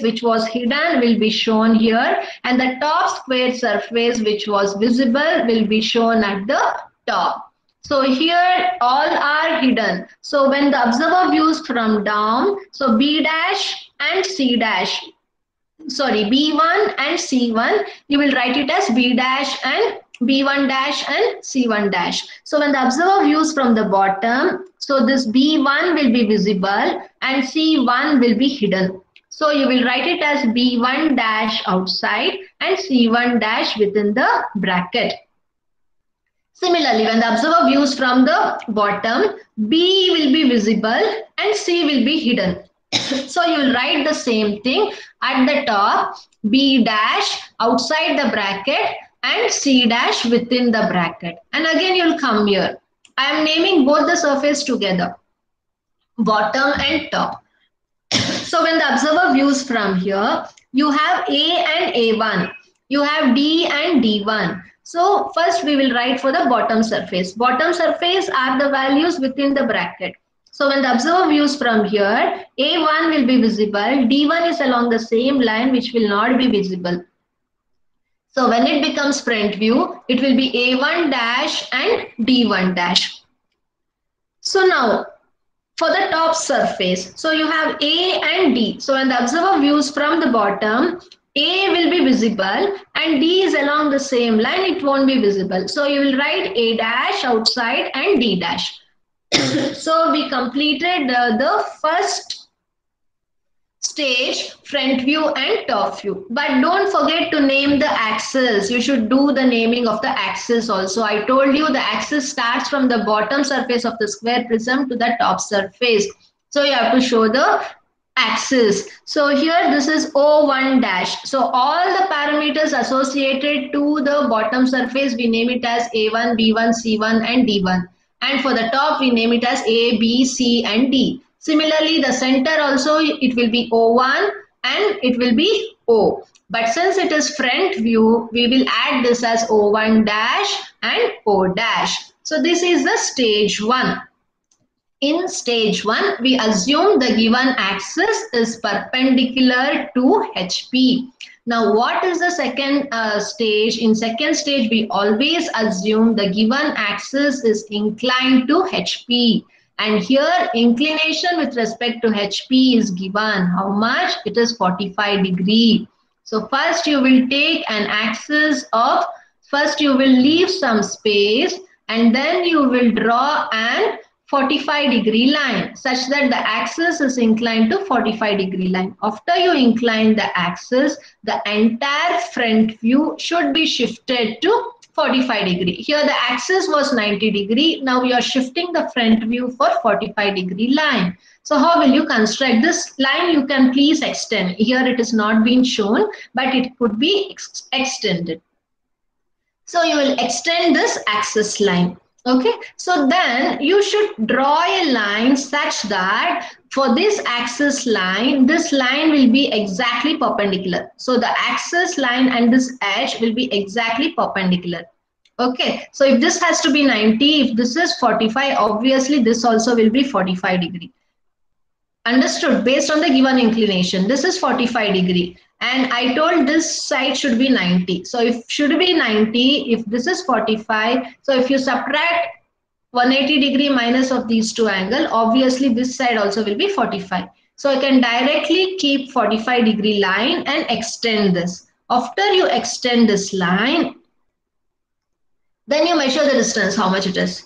which was hidden will be shown here, and the top square surface which was visible will be shown at the top. So here all are hidden. So when the observer views from down, so B dash and C dash, sorry, B1 and C1, you will write it as B dash and B1 dash and C1 dash. So when the observer views from the bottom, so this B1 will be visible and C1 will be hidden. So you will write it as B1 dash outside and C1 dash within the bracket. Similarly, when the observer views from the bottom, B will be visible and C will be hidden. So you will write the same thing at the top, B dash outside the bracket and C dash within the bracket. And again you will come here. I am naming both the surface together, bottom and top. So when the observer views from here, you have A and A1, you have D and D1. So first we will write for the bottom surface. Bottom surface are the values within the bracket. So when the observer views from here, A1 will be visible, D1 is along the same line which will not be visible. So when it becomes front view, it will be A1 dash and D1 dash. So now for the top surface, so you have A and D. So when the observer views from the bottom, A will be visible and D is along the same line, it won't be visible. So you will write A dash outside and D dash. So we completed the first stage, front view and top view. But don't forget to name the axis. You should do the naming of the axis also. I told you the axis starts from the bottom surface of the square prism to the top surface. So you have to show the axis. So here this is O1 dash. So all the parameters associated to the bottom surface, we name it as A1, B1, C1 and D1. And for the top, we name it as A, B, C and D. Similarly, the center also, it will be O1 and it will be O. But since it is front view, we will add this as O1 dash and O dash. So this is the stage 1. In stage 1, we assume the given axis is perpendicular to HP. Now, what is the second stage? In second stage, we always assume the given axis is inclined to HP. And here, inclination with respect to HP is given. How much? It is 45 degree. So first you will take an axis of, first you will leave some space and then you will draw an 45-degree line such that the axis is inclined to 45-degree line. After you incline the axis, the entire front view should be shifted to 45-degree. Here the axis was 90-degree. Now you are shifting the front view for 45-degree line. So how will you construct this line? You can please extend. Here it is not being shown, but it could be extended. So you will extend this axis line. Okay, so then you should draw a line such that for this axis line, this line will be exactly perpendicular. So the axis line and this edge will be exactly perpendicular. Okay, so if this has to be 90, if this is 45, obviously this also will be 45-degree. Understood? Based on the given inclination, this is 45-degree. And I told this side should be 90. So if should be 90, if this is 45, so if you subtract 180-degree minus of these two angles, obviously this side also will be 45. So I can directly keep 45-degree line and extend this. After you extend this line, then you measure the distance, how much it is.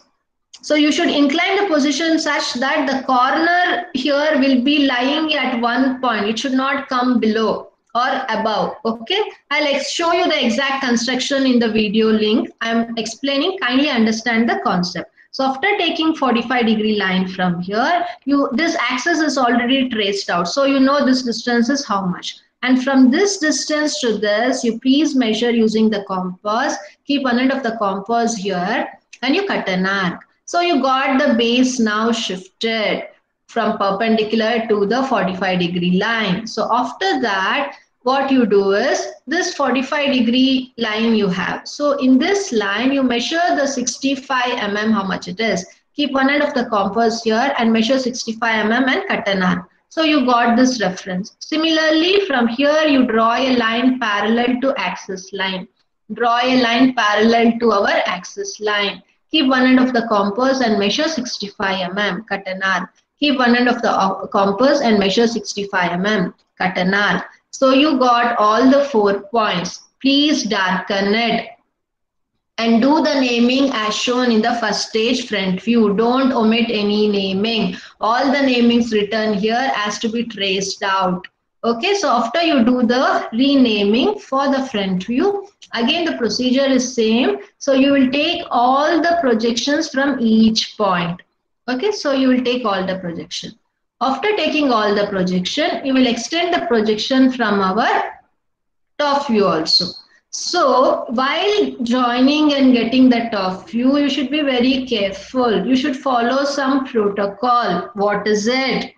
So you should incline the position such that the corner here will be lying at one point. It should not come below or above. Okay, I'll show you the exact construction in the video link. I'm explaining, kindly understand the concept. So after taking 45-degree line from here, this axis is already traced out. So you know this distance is how much. And from this distance to this, you please measure using the compass. Keep one end of the compass here and you cut an arc. So you got the base now shifted from perpendicular to the 45-degree line. So after that, what you do is this 45-degree line you have. So in this line, you measure the 65 mm, how much it is. Keep one end of the compass here and measure 65 mm and cut an arc. So you got this reference. Similarly, from here, you draw a line parallel to axis line. Draw a line parallel to our axis line. Keep one end of the compass and measure 65 mm, cut an arc. Keep one end of the compass and measure 65 mm, cut an arc. So you got all the 4 points. Please darken it and do the naming as shown in the first stage front view. Don't omit any naming. All the namings written here has to be traced out. Okay, so after you do the renaming for the front view, again the procedure is same. So you will take all the projections from each point. Okay, so you will take all the projection. After taking all the projection, you will extend the projection from our top view also. So while joining and getting the top view, you should be very careful. You should follow some protocol. What is it?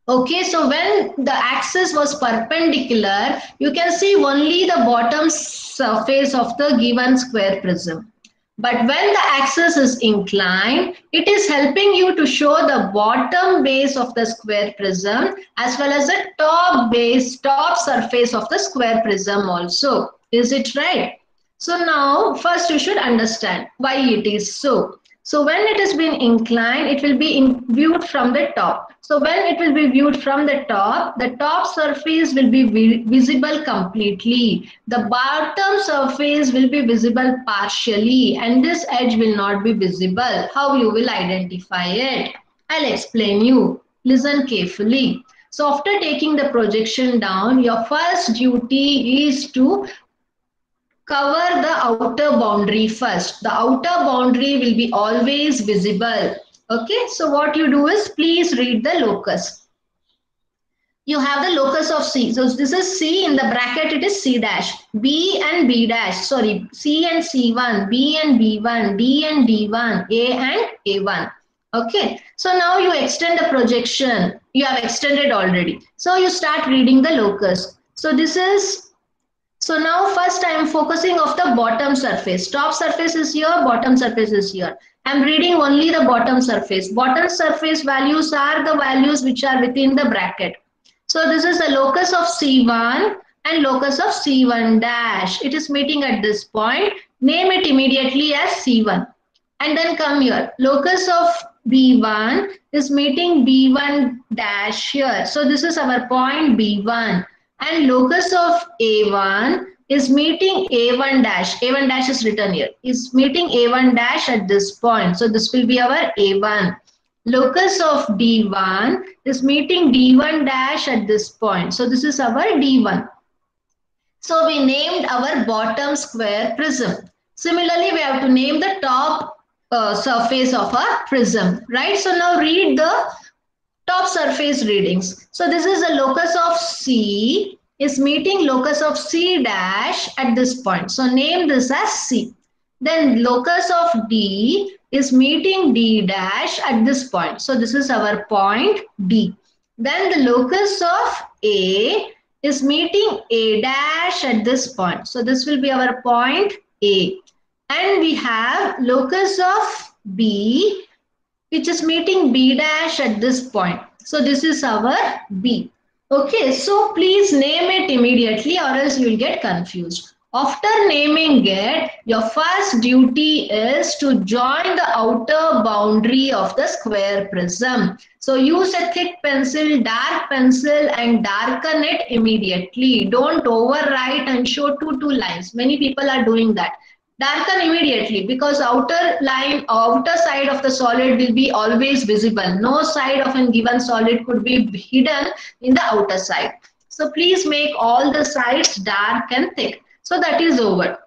Okay, so when the axis was perpendicular, you can see only the bottom surface of the given square prism. But when the axis is inclined, it is helping you to show the bottom base of the square prism as well as the top surface of the square prism also. Is it right? So now first you should understand why it is so. So when it has been inclined, it will be viewed from the top. So when it will be viewed from the top surface will be visible completely. The bottom surface will be visible partially and this edge will not be visible. How you will identify it? I'll explain you. Listen carefully. So after taking the projection down, your first duty is to cover the outer boundary first. The outer boundary will be always visible. Okay, so what you do is please read the locus. You have the locus of C. So this is C, in the bracket it is C dash. B and B dash, sorry, C and C1, B and B1, D and D1, A and A1. Okay, so now you extend the projection. You have extended already. So you start reading the locus. So this is, so now first I am focusing of the bottom surface. Top surface is here, bottom surface is here. I am reading only the bottom surface. Bottom surface values are the values which are within the bracket. So this is the locus of C1 and locus of C1 dash. It is meeting at this point. Name it immediately as C1. And then come here. Locus of B1 is meeting B1 dash here. So this is our point B1. And locus of A1 is meeting A1 dash. A1 dash is written here. Is meeting A1 dash at this point. So this will be our A1. Locus of D1 is meeting D1 dash at this point. So this is our D1. So we named our bottom square prism. Similarly, we have to name the top surface of a prism, right? So now read the top surface readings. So this is the locus of C is meeting locus of C dash at this point. So name this as C. Then locus of D is meeting D dash at this point. So this is our point D. Then the locus of A is meeting A dash at this point. So this will be our point A. And we have locus of B, which is meeting B dash at this point. So this is our B. Okay, so please name it immediately or else you will get confused. After naming it, your first duty is to join the outer boundary of the square prism. So use a thick pencil, dark pencil and darken it immediately. Don't overwrite and show two lines. Many people are doing that. Darken immediately because outer side of the solid will be always visible. No side of a given solid could be hidden in the outer side. So please make all the sides dark and thick. So that is over.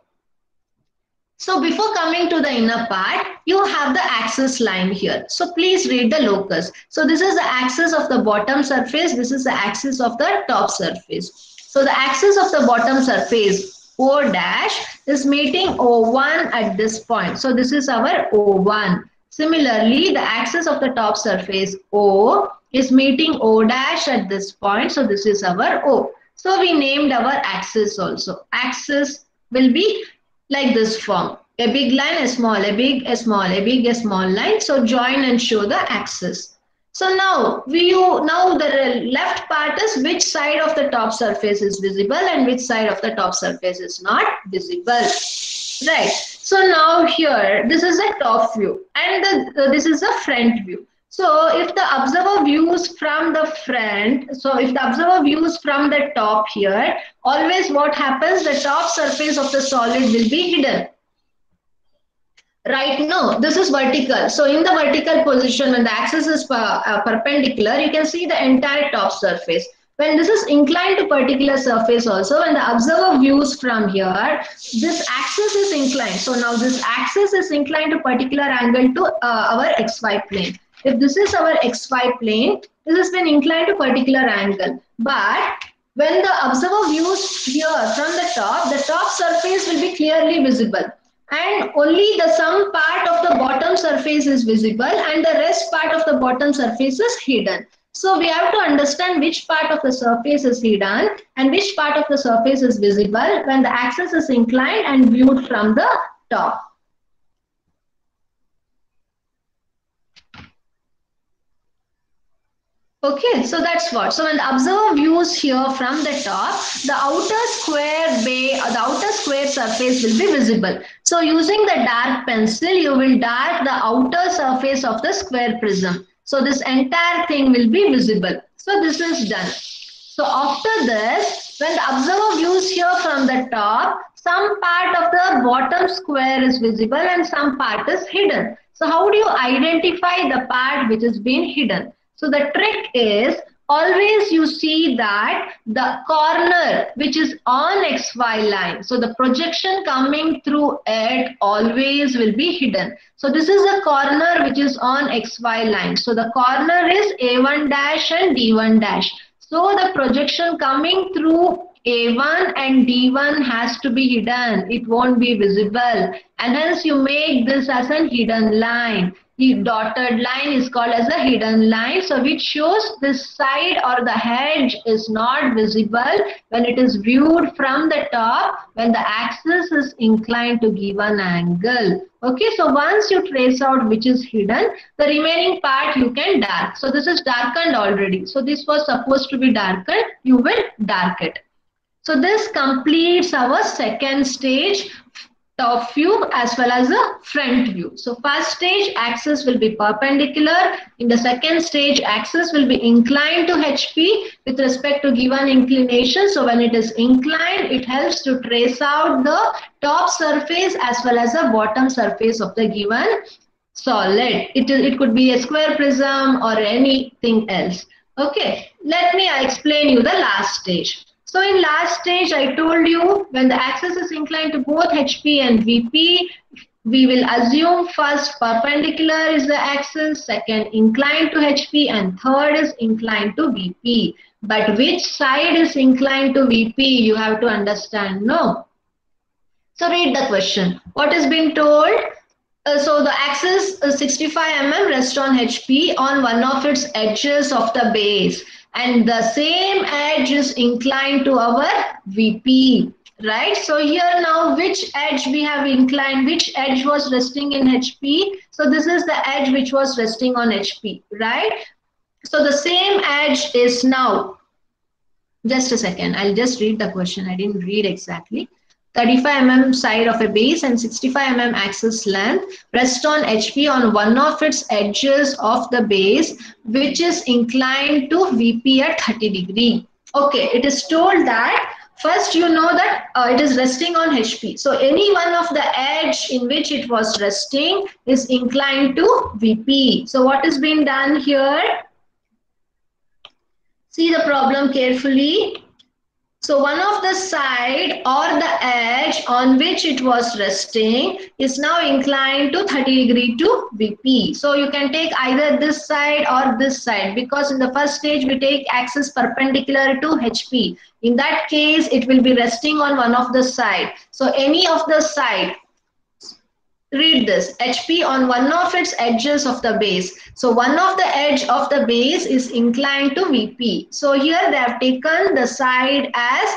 So before coming to the inner part, you have the axis line here. So please read the locus. So this is the axis of the bottom surface. This is the axis of the top surface. So the axis of the bottom surface O dash is meeting O1 at this point. So this is our O1. Similarly, the axis of the top surface O is meeting O dash at this point. So this is our O. So we named our axis also. Axis will be like this form. A big line, a small, a big, a small, a big, a small line. So join and show the axis. So now the left part is which side of the top surface is visible and which side of the top surface is not visible. Right. So now here, this is a top view and this is a front view. So if the observer views from the front, so if the observer views from the top here, always what happens, the top surface of the solid will be hidden. Right now, this is vertical. So in the vertical position, when the axis is perpendicular, you can see the entire top surface. When this is inclined to particular surface also, when the observer views from here, this axis is inclined. So now this axis is inclined to particular angle to our XY plane. If this is our XY plane, this has been inclined to particular angle. But when the observer views here from the top surface will be clearly visible. And only some part of the bottom surface is visible and the rest part of the bottom surface is hidden. So we have to understand which part of the surface is hidden and which part of the surface is visible when the axis is inclined and viewed from the top. Okay, so that's what. So when the observer views here from the top, the outer square surface will be visible. So using the dark pencil, you will dark the outer surface of the square prism. So this entire thing will be visible. So this is done. So after this, when the observer views here from the top, some part of the bottom square is visible and some part is hidden. So how do you identify the part which is being hidden? So the trick is always you see that the corner which is on XY line, so the projection coming through it always will be hidden. So this is the corner which is on XY line. So the corner is A1 dash and D1 dash. So the projection coming through A1 and D1 has to be hidden. It won't be visible. And hence you make this as a hidden line. The dotted line is called as a hidden line. So which shows this side or the hedge is not visible when it is viewed from the top when the axis is inclined to give an angle. Okay, so once you trace out which is hidden, the remaining part you can dark. So this is darkened already. So this was supposed to be darkened. You will dark it. So this completes our second stage top view as well as the front view. So first stage axis will be perpendicular. In the second stage axis will be inclined to HP with respect to given inclination. So when it is inclined, it helps to trace out the top surface as well as the bottom surface of the given solid. It could be a square prism or anything else. Okay, let me explain you the last stage. So in last stage, I told you when the axis is inclined to both HP and VP, we will assume first perpendicular is the axis, second inclined to HP, and third is inclined to VP. But which side is inclined to VP, you have to understand, no? So read the question. What is being told? So the axis 65 mm rests on HP on one of its edges of the base, and the same edge is inclined to our VP, right? So here now which edge we have inclined, which edge was resting in HP? So this is the edge which was resting on HP, right? So the same edge is now, just a second, I'll just read the question. I didn't read exactly. 35 mm side of a base and 65 mm axis length rest on HP on one of its edges of the base, which is inclined to VP at 30 degree. Okay, it is told that first you know that it is resting on HP. So any one of the edge in which it was resting is inclined to VP. So what is being done here? See the problem carefully. So one of the side or the edge on which it was resting is now inclined to 30 degree to VP. So you can take either this side or this side, because in the first stage we take axis perpendicular to HP. In that case, it will be resting on one of the side. So any of the side, read this, HP on one of its edges of the base. So one of the edge of the base is inclined to VP. So here they have taken the side as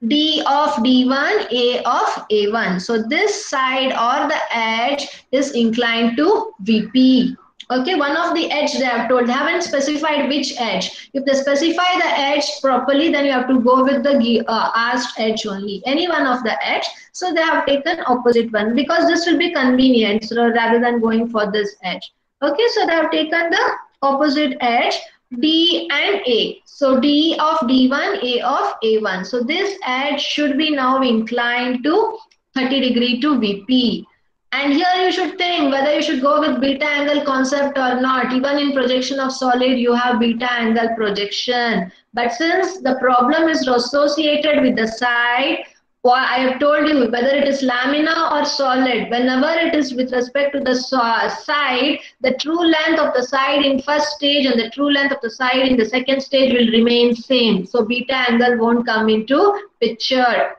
D of D1, A of A1. So this side or the edge is inclined to VP. Okay, one of the edge they have told, they haven't specified which edge. If they specify the edge properly, then you have to go with the asked edge only, any one of the edge. So they have taken opposite one because this will be convenient, so rather than going for this edge. Okay, so they have taken the opposite edge, D and A. So D of D1, A of A1. So this edge should be now inclined to 30 degree to VP. And here you should think whether you should go with beta angle concept or not. Even in projection of solid, you have beta angle projection. But since the problem is associated with the side, I have told you whether it is lamina or solid, whenever it is with respect to the side, the true length of the side in first stage and the true length of the side in the second stage will remain same. So beta angle won't come into picture.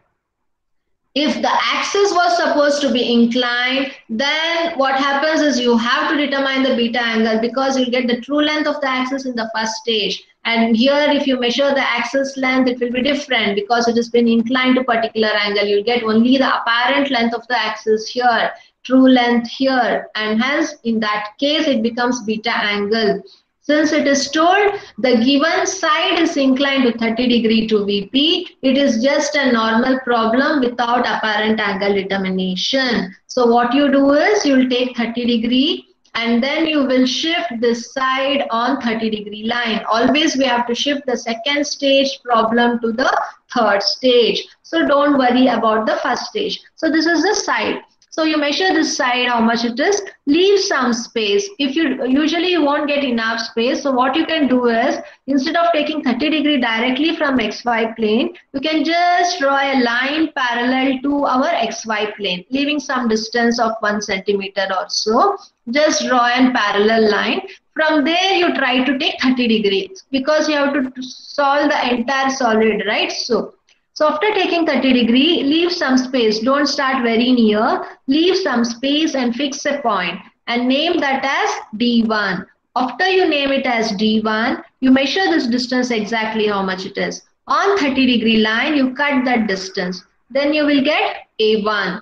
If the axis was supposed to be inclined, then what happens is you have to determine the beta angle, because you'll get the true length of the axis in the first stage. And here, if you measure the axis length, it will be different because it has been inclined to particular angle. You'll get only the apparent length of the axis here, true length here, and hence in that case, it becomes beta angle. Since it is told the given side is inclined to 30 degree to VP, it is just a normal problem without apparent angle determination. So what you do is you will take 30 degree and then you will shift this side on 30 degree line. Always we have to shift the second stage problem to the third stage. So don't worry about the first stage. So this is the side. So you measure this side, how much it is, leave some space. If you usually you won't get enough space, so what you can do is, instead of taking 30 degree directly from XY plane, you can just draw a line parallel to our XY plane, leaving some distance of 1 centimeter or so. Just draw a parallel line. From there, you try to take 30 degrees because you have to solve the entire solid, right? So after taking 30 degree, leave some space. Don't start very near. Leave some space and fix a point and name that as D1. After you name it as D1, you measure this distance exactly how much it is. On 30 degree line, you cut that distance. Then you will get A1.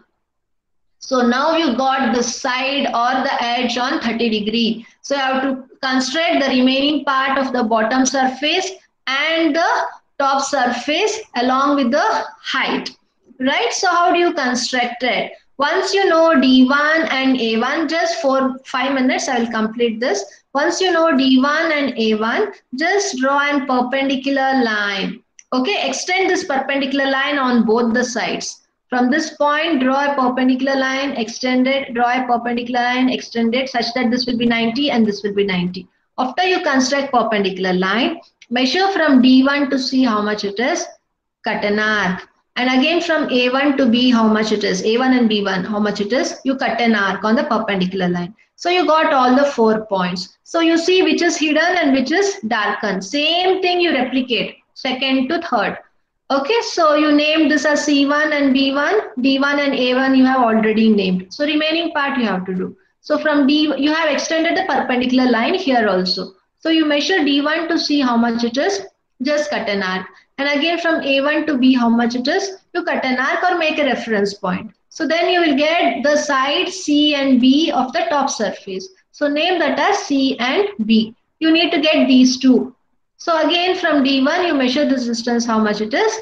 So now you got the side or the edge on 30 degree. So you have to construct the remaining part of the bottom surface and the top surface along with the height. right? So how do you construct it? Once you know D1 and A1, just for 5 minutes, I will complete this. Once you know D1 and A1, just draw an perpendicular line. Okay, extend this perpendicular line on both the sides. From this point, draw a perpendicular line, extend it, draw a perpendicular line, extend it, such that this will be 90 and this will be 90. After you construct perpendicular line, measure from D1 to C how much it is, cut an arc. And again from A1 to B how much it is, A1 and B1 how much it is, you cut an arc on the perpendicular line. So you got all the 4 points. So you see which is hidden and which is darkened. Same thing you replicate, second to third. Okay, so you named this as C1 and B1, D1 and A1 you have already named. So remaining part you have to do. So from D, you have extended the perpendicular line here also. So you measure D1 to see how much it is, just cut an arc. And again from A1 to B how much it is, you cut an arc or make a reference point. So then you will get the side C and B of the top surface. So name that as C and B. You need to get these two. So again from D1 you measure this distance how much it is.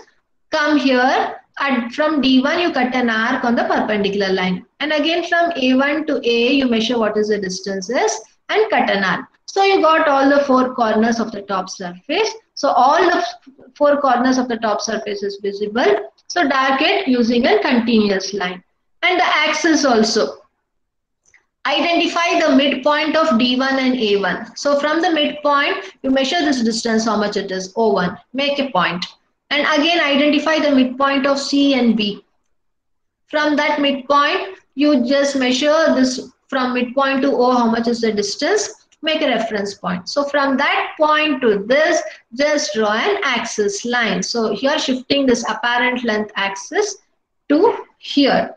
Come here and from D1 you cut an arc on the perpendicular line. And again from A1 to A you measure what is the distance is and cut an arc. So you got all the 4 corners of the top surface. So all the 4 corners of the top surface is visible. So dark it using a continuous line. And the axis also. Identify the midpoint of D1 and A1. So from the midpoint, you measure this distance, how much it is, O1. Make a point. And again, identify the midpoint of C and B. From that midpoint, you just measure this from midpoint to O, how much is the distance. Make a reference point. So from that point to this, just draw an axis line. So here shifting this apparent length axis to here.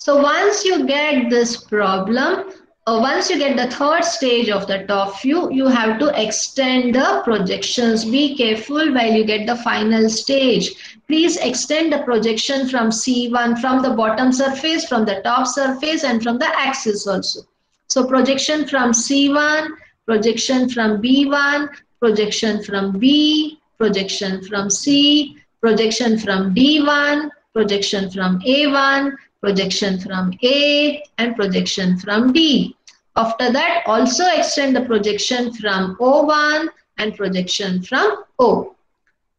So once you get this problem, once you get the third stage of the top view, you have to extend the projections. Be careful while you get the final stage. Please extend the projection from C1, from the bottom surface, from the top surface, and from the axis also. So projection from C1, projection from B1, projection from B, projection from C, projection from D1, projection from A1, projection from A, and projection from D. After that, also extend the projection from O1 and projection from O.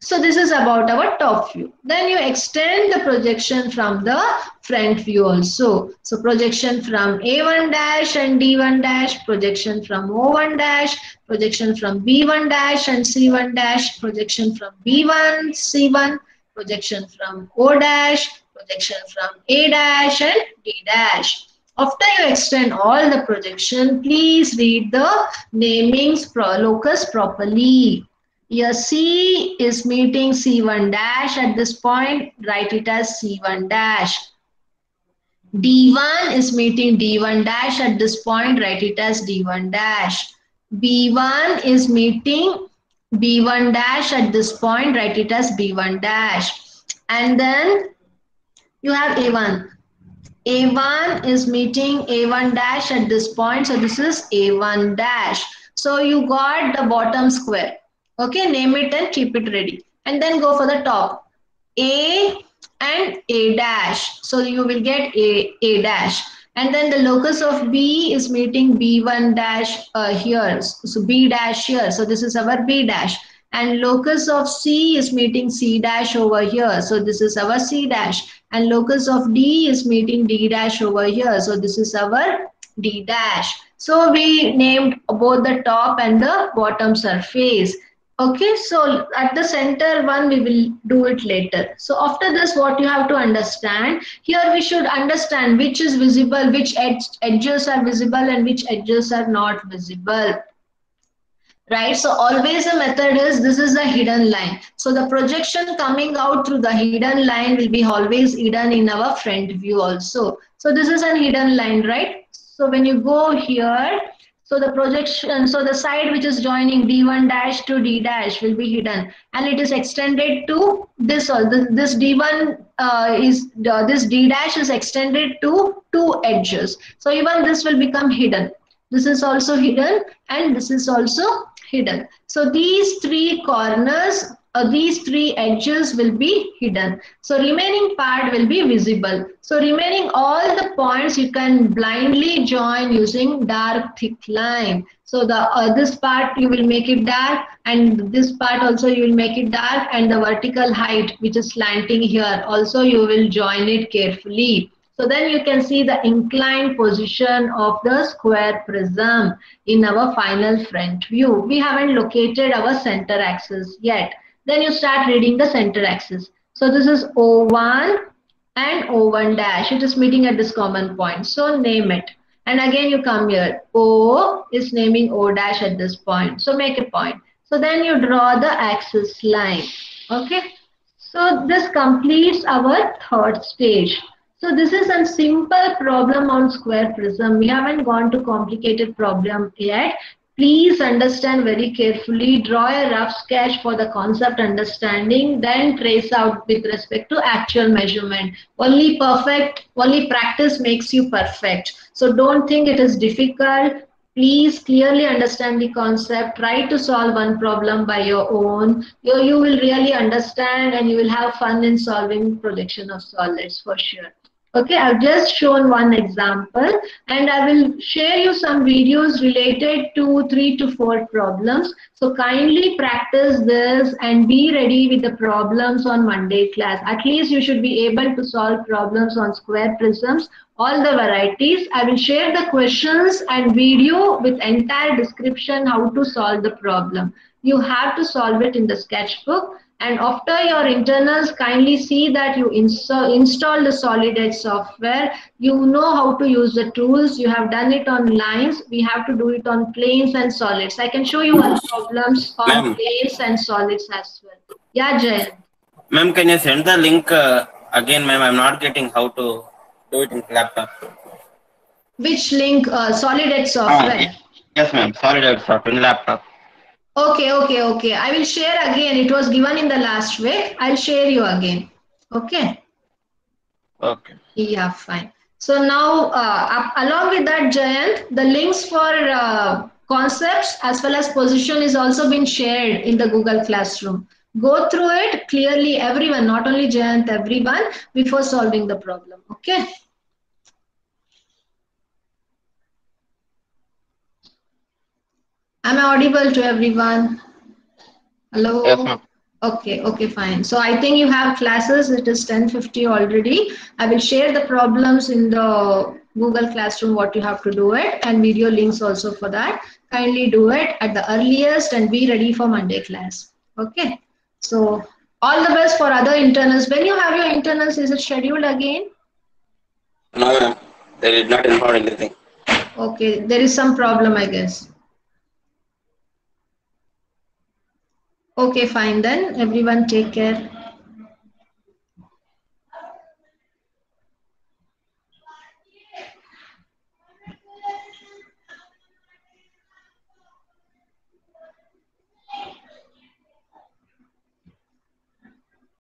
So this is about our top view. Then you extend the projection from the front view also. So projection from A1 dash and D1 dash, projection from O1 dash, projection from B1 dash and C1 dash, projection from B1, C1, projection from O dash, projection from A dash and D dash. After you extend all the projection, please read the namings locus properly. Here C is meeting C1 dash at this point, write it as C1 dash. D1 is meeting D1 dash at this point, write it as D1 dash. B1 is meeting B1 dash at this point, write it as B1 dash. And then you have A1. A1 is meeting A1 dash at this point, so this is A1 dash. So you got the bottom square. Okay, name it and keep it ready. And then go for the top. A and A dash. So you will get A dash. And then the locus of B is meeting B1 dash here. So B dash here. So this is our B dash. And locus of C is meeting C dash over here. So this is our C dash. And locus of D is meeting D dash over here. So this is our D dash. So we named both the top and the bottom surface. Okay, so at the center one, we will do it later. So after this, what you have to understand, here we should understand which is visible, which edges are visible and which edges are not visible. Right, so always the method is, this is the hidden line. So the projection coming out through the hidden line will be always hidden in our front view also. So this is a hidden line, right? So when you go here, so the projection, so the side which is joining D1 dash to D dash will be hidden, and it is extended to this. This D1 this D dash is extended to 2 edges. So even this will become hidden. This is also hidden, and this is also hidden. So these 3 corners these three edges will be hidden. So remaining part will be visible. So remaining all the points you can blindly join using dark thick line. So the this part you will make it dark, and this part also you will make it dark, and the vertical height which is slanting here also you will join it carefully. So then you can see the inclined position of the square prism in our final front view. We haven't located our center axis yet. Then you start reading the center axis. So this is O1 and O1 dash. It is meeting at this common point. So name it. And again you come here. O is naming O dash at this point. So make a point. So then you draw the axis line. Okay. So this completes our third stage. So this is a simple problem on square prism. We haven't gone to complicated problem yet. Please understand very carefully, draw a rough sketch for the concept understanding, then trace out with respect to actual measurement. Only practice makes you perfect. So don't think it is difficult. Please clearly understand the concept. Try to solve one problem by your own. You will really understand and you will have fun in solving projection of solids for sure. Okay, I've just shown one example and I will share you some videos related to 3 to 4 problems. So kindly practice this and be ready with the problems on Monday class. At least you should be able to solve problems on square prisms, all the varieties. I will share the questions and video with entire description how to solve the problem. You have to solve it in the sketchbook. And after your internals, kindly see that you install the Solid Edge software. You know how to use the tools. You have done it on lines. We have to do it on planes and solids. I can show you one problems on planes and solids as well. Yeah, Jay. Ma'am, can you send the link again, ma'am? I'm not getting how to do it in laptop. Which link? Solid Edge software. Yes, ma'am. Solid Edge software in laptop. Okay. I will share again. It was given in the last week. I'll share you again. Okay. Okay. Yeah, fine. So now, along with that, Jayant, the links for concepts as well as position is also been shared in the Google Classroom. Go through it clearly, everyone, not only Jayant, everyone, before solving the problem. Okay. Am I audible to everyone? Hello? Yes, ma'am. Okay, fine. So I think you have classes. It is 10:50 already. I will share the problems in the Google Classroom, what you have to do it, and video links also for that. Kindly do it at the earliest and be ready for Monday class. Okay. So all the best for other internals. When you have your internals, is it scheduled again? No, ma'am. They did not inform anything. Okay, there is some problem, I guess. Okay, fine then. Everyone take care.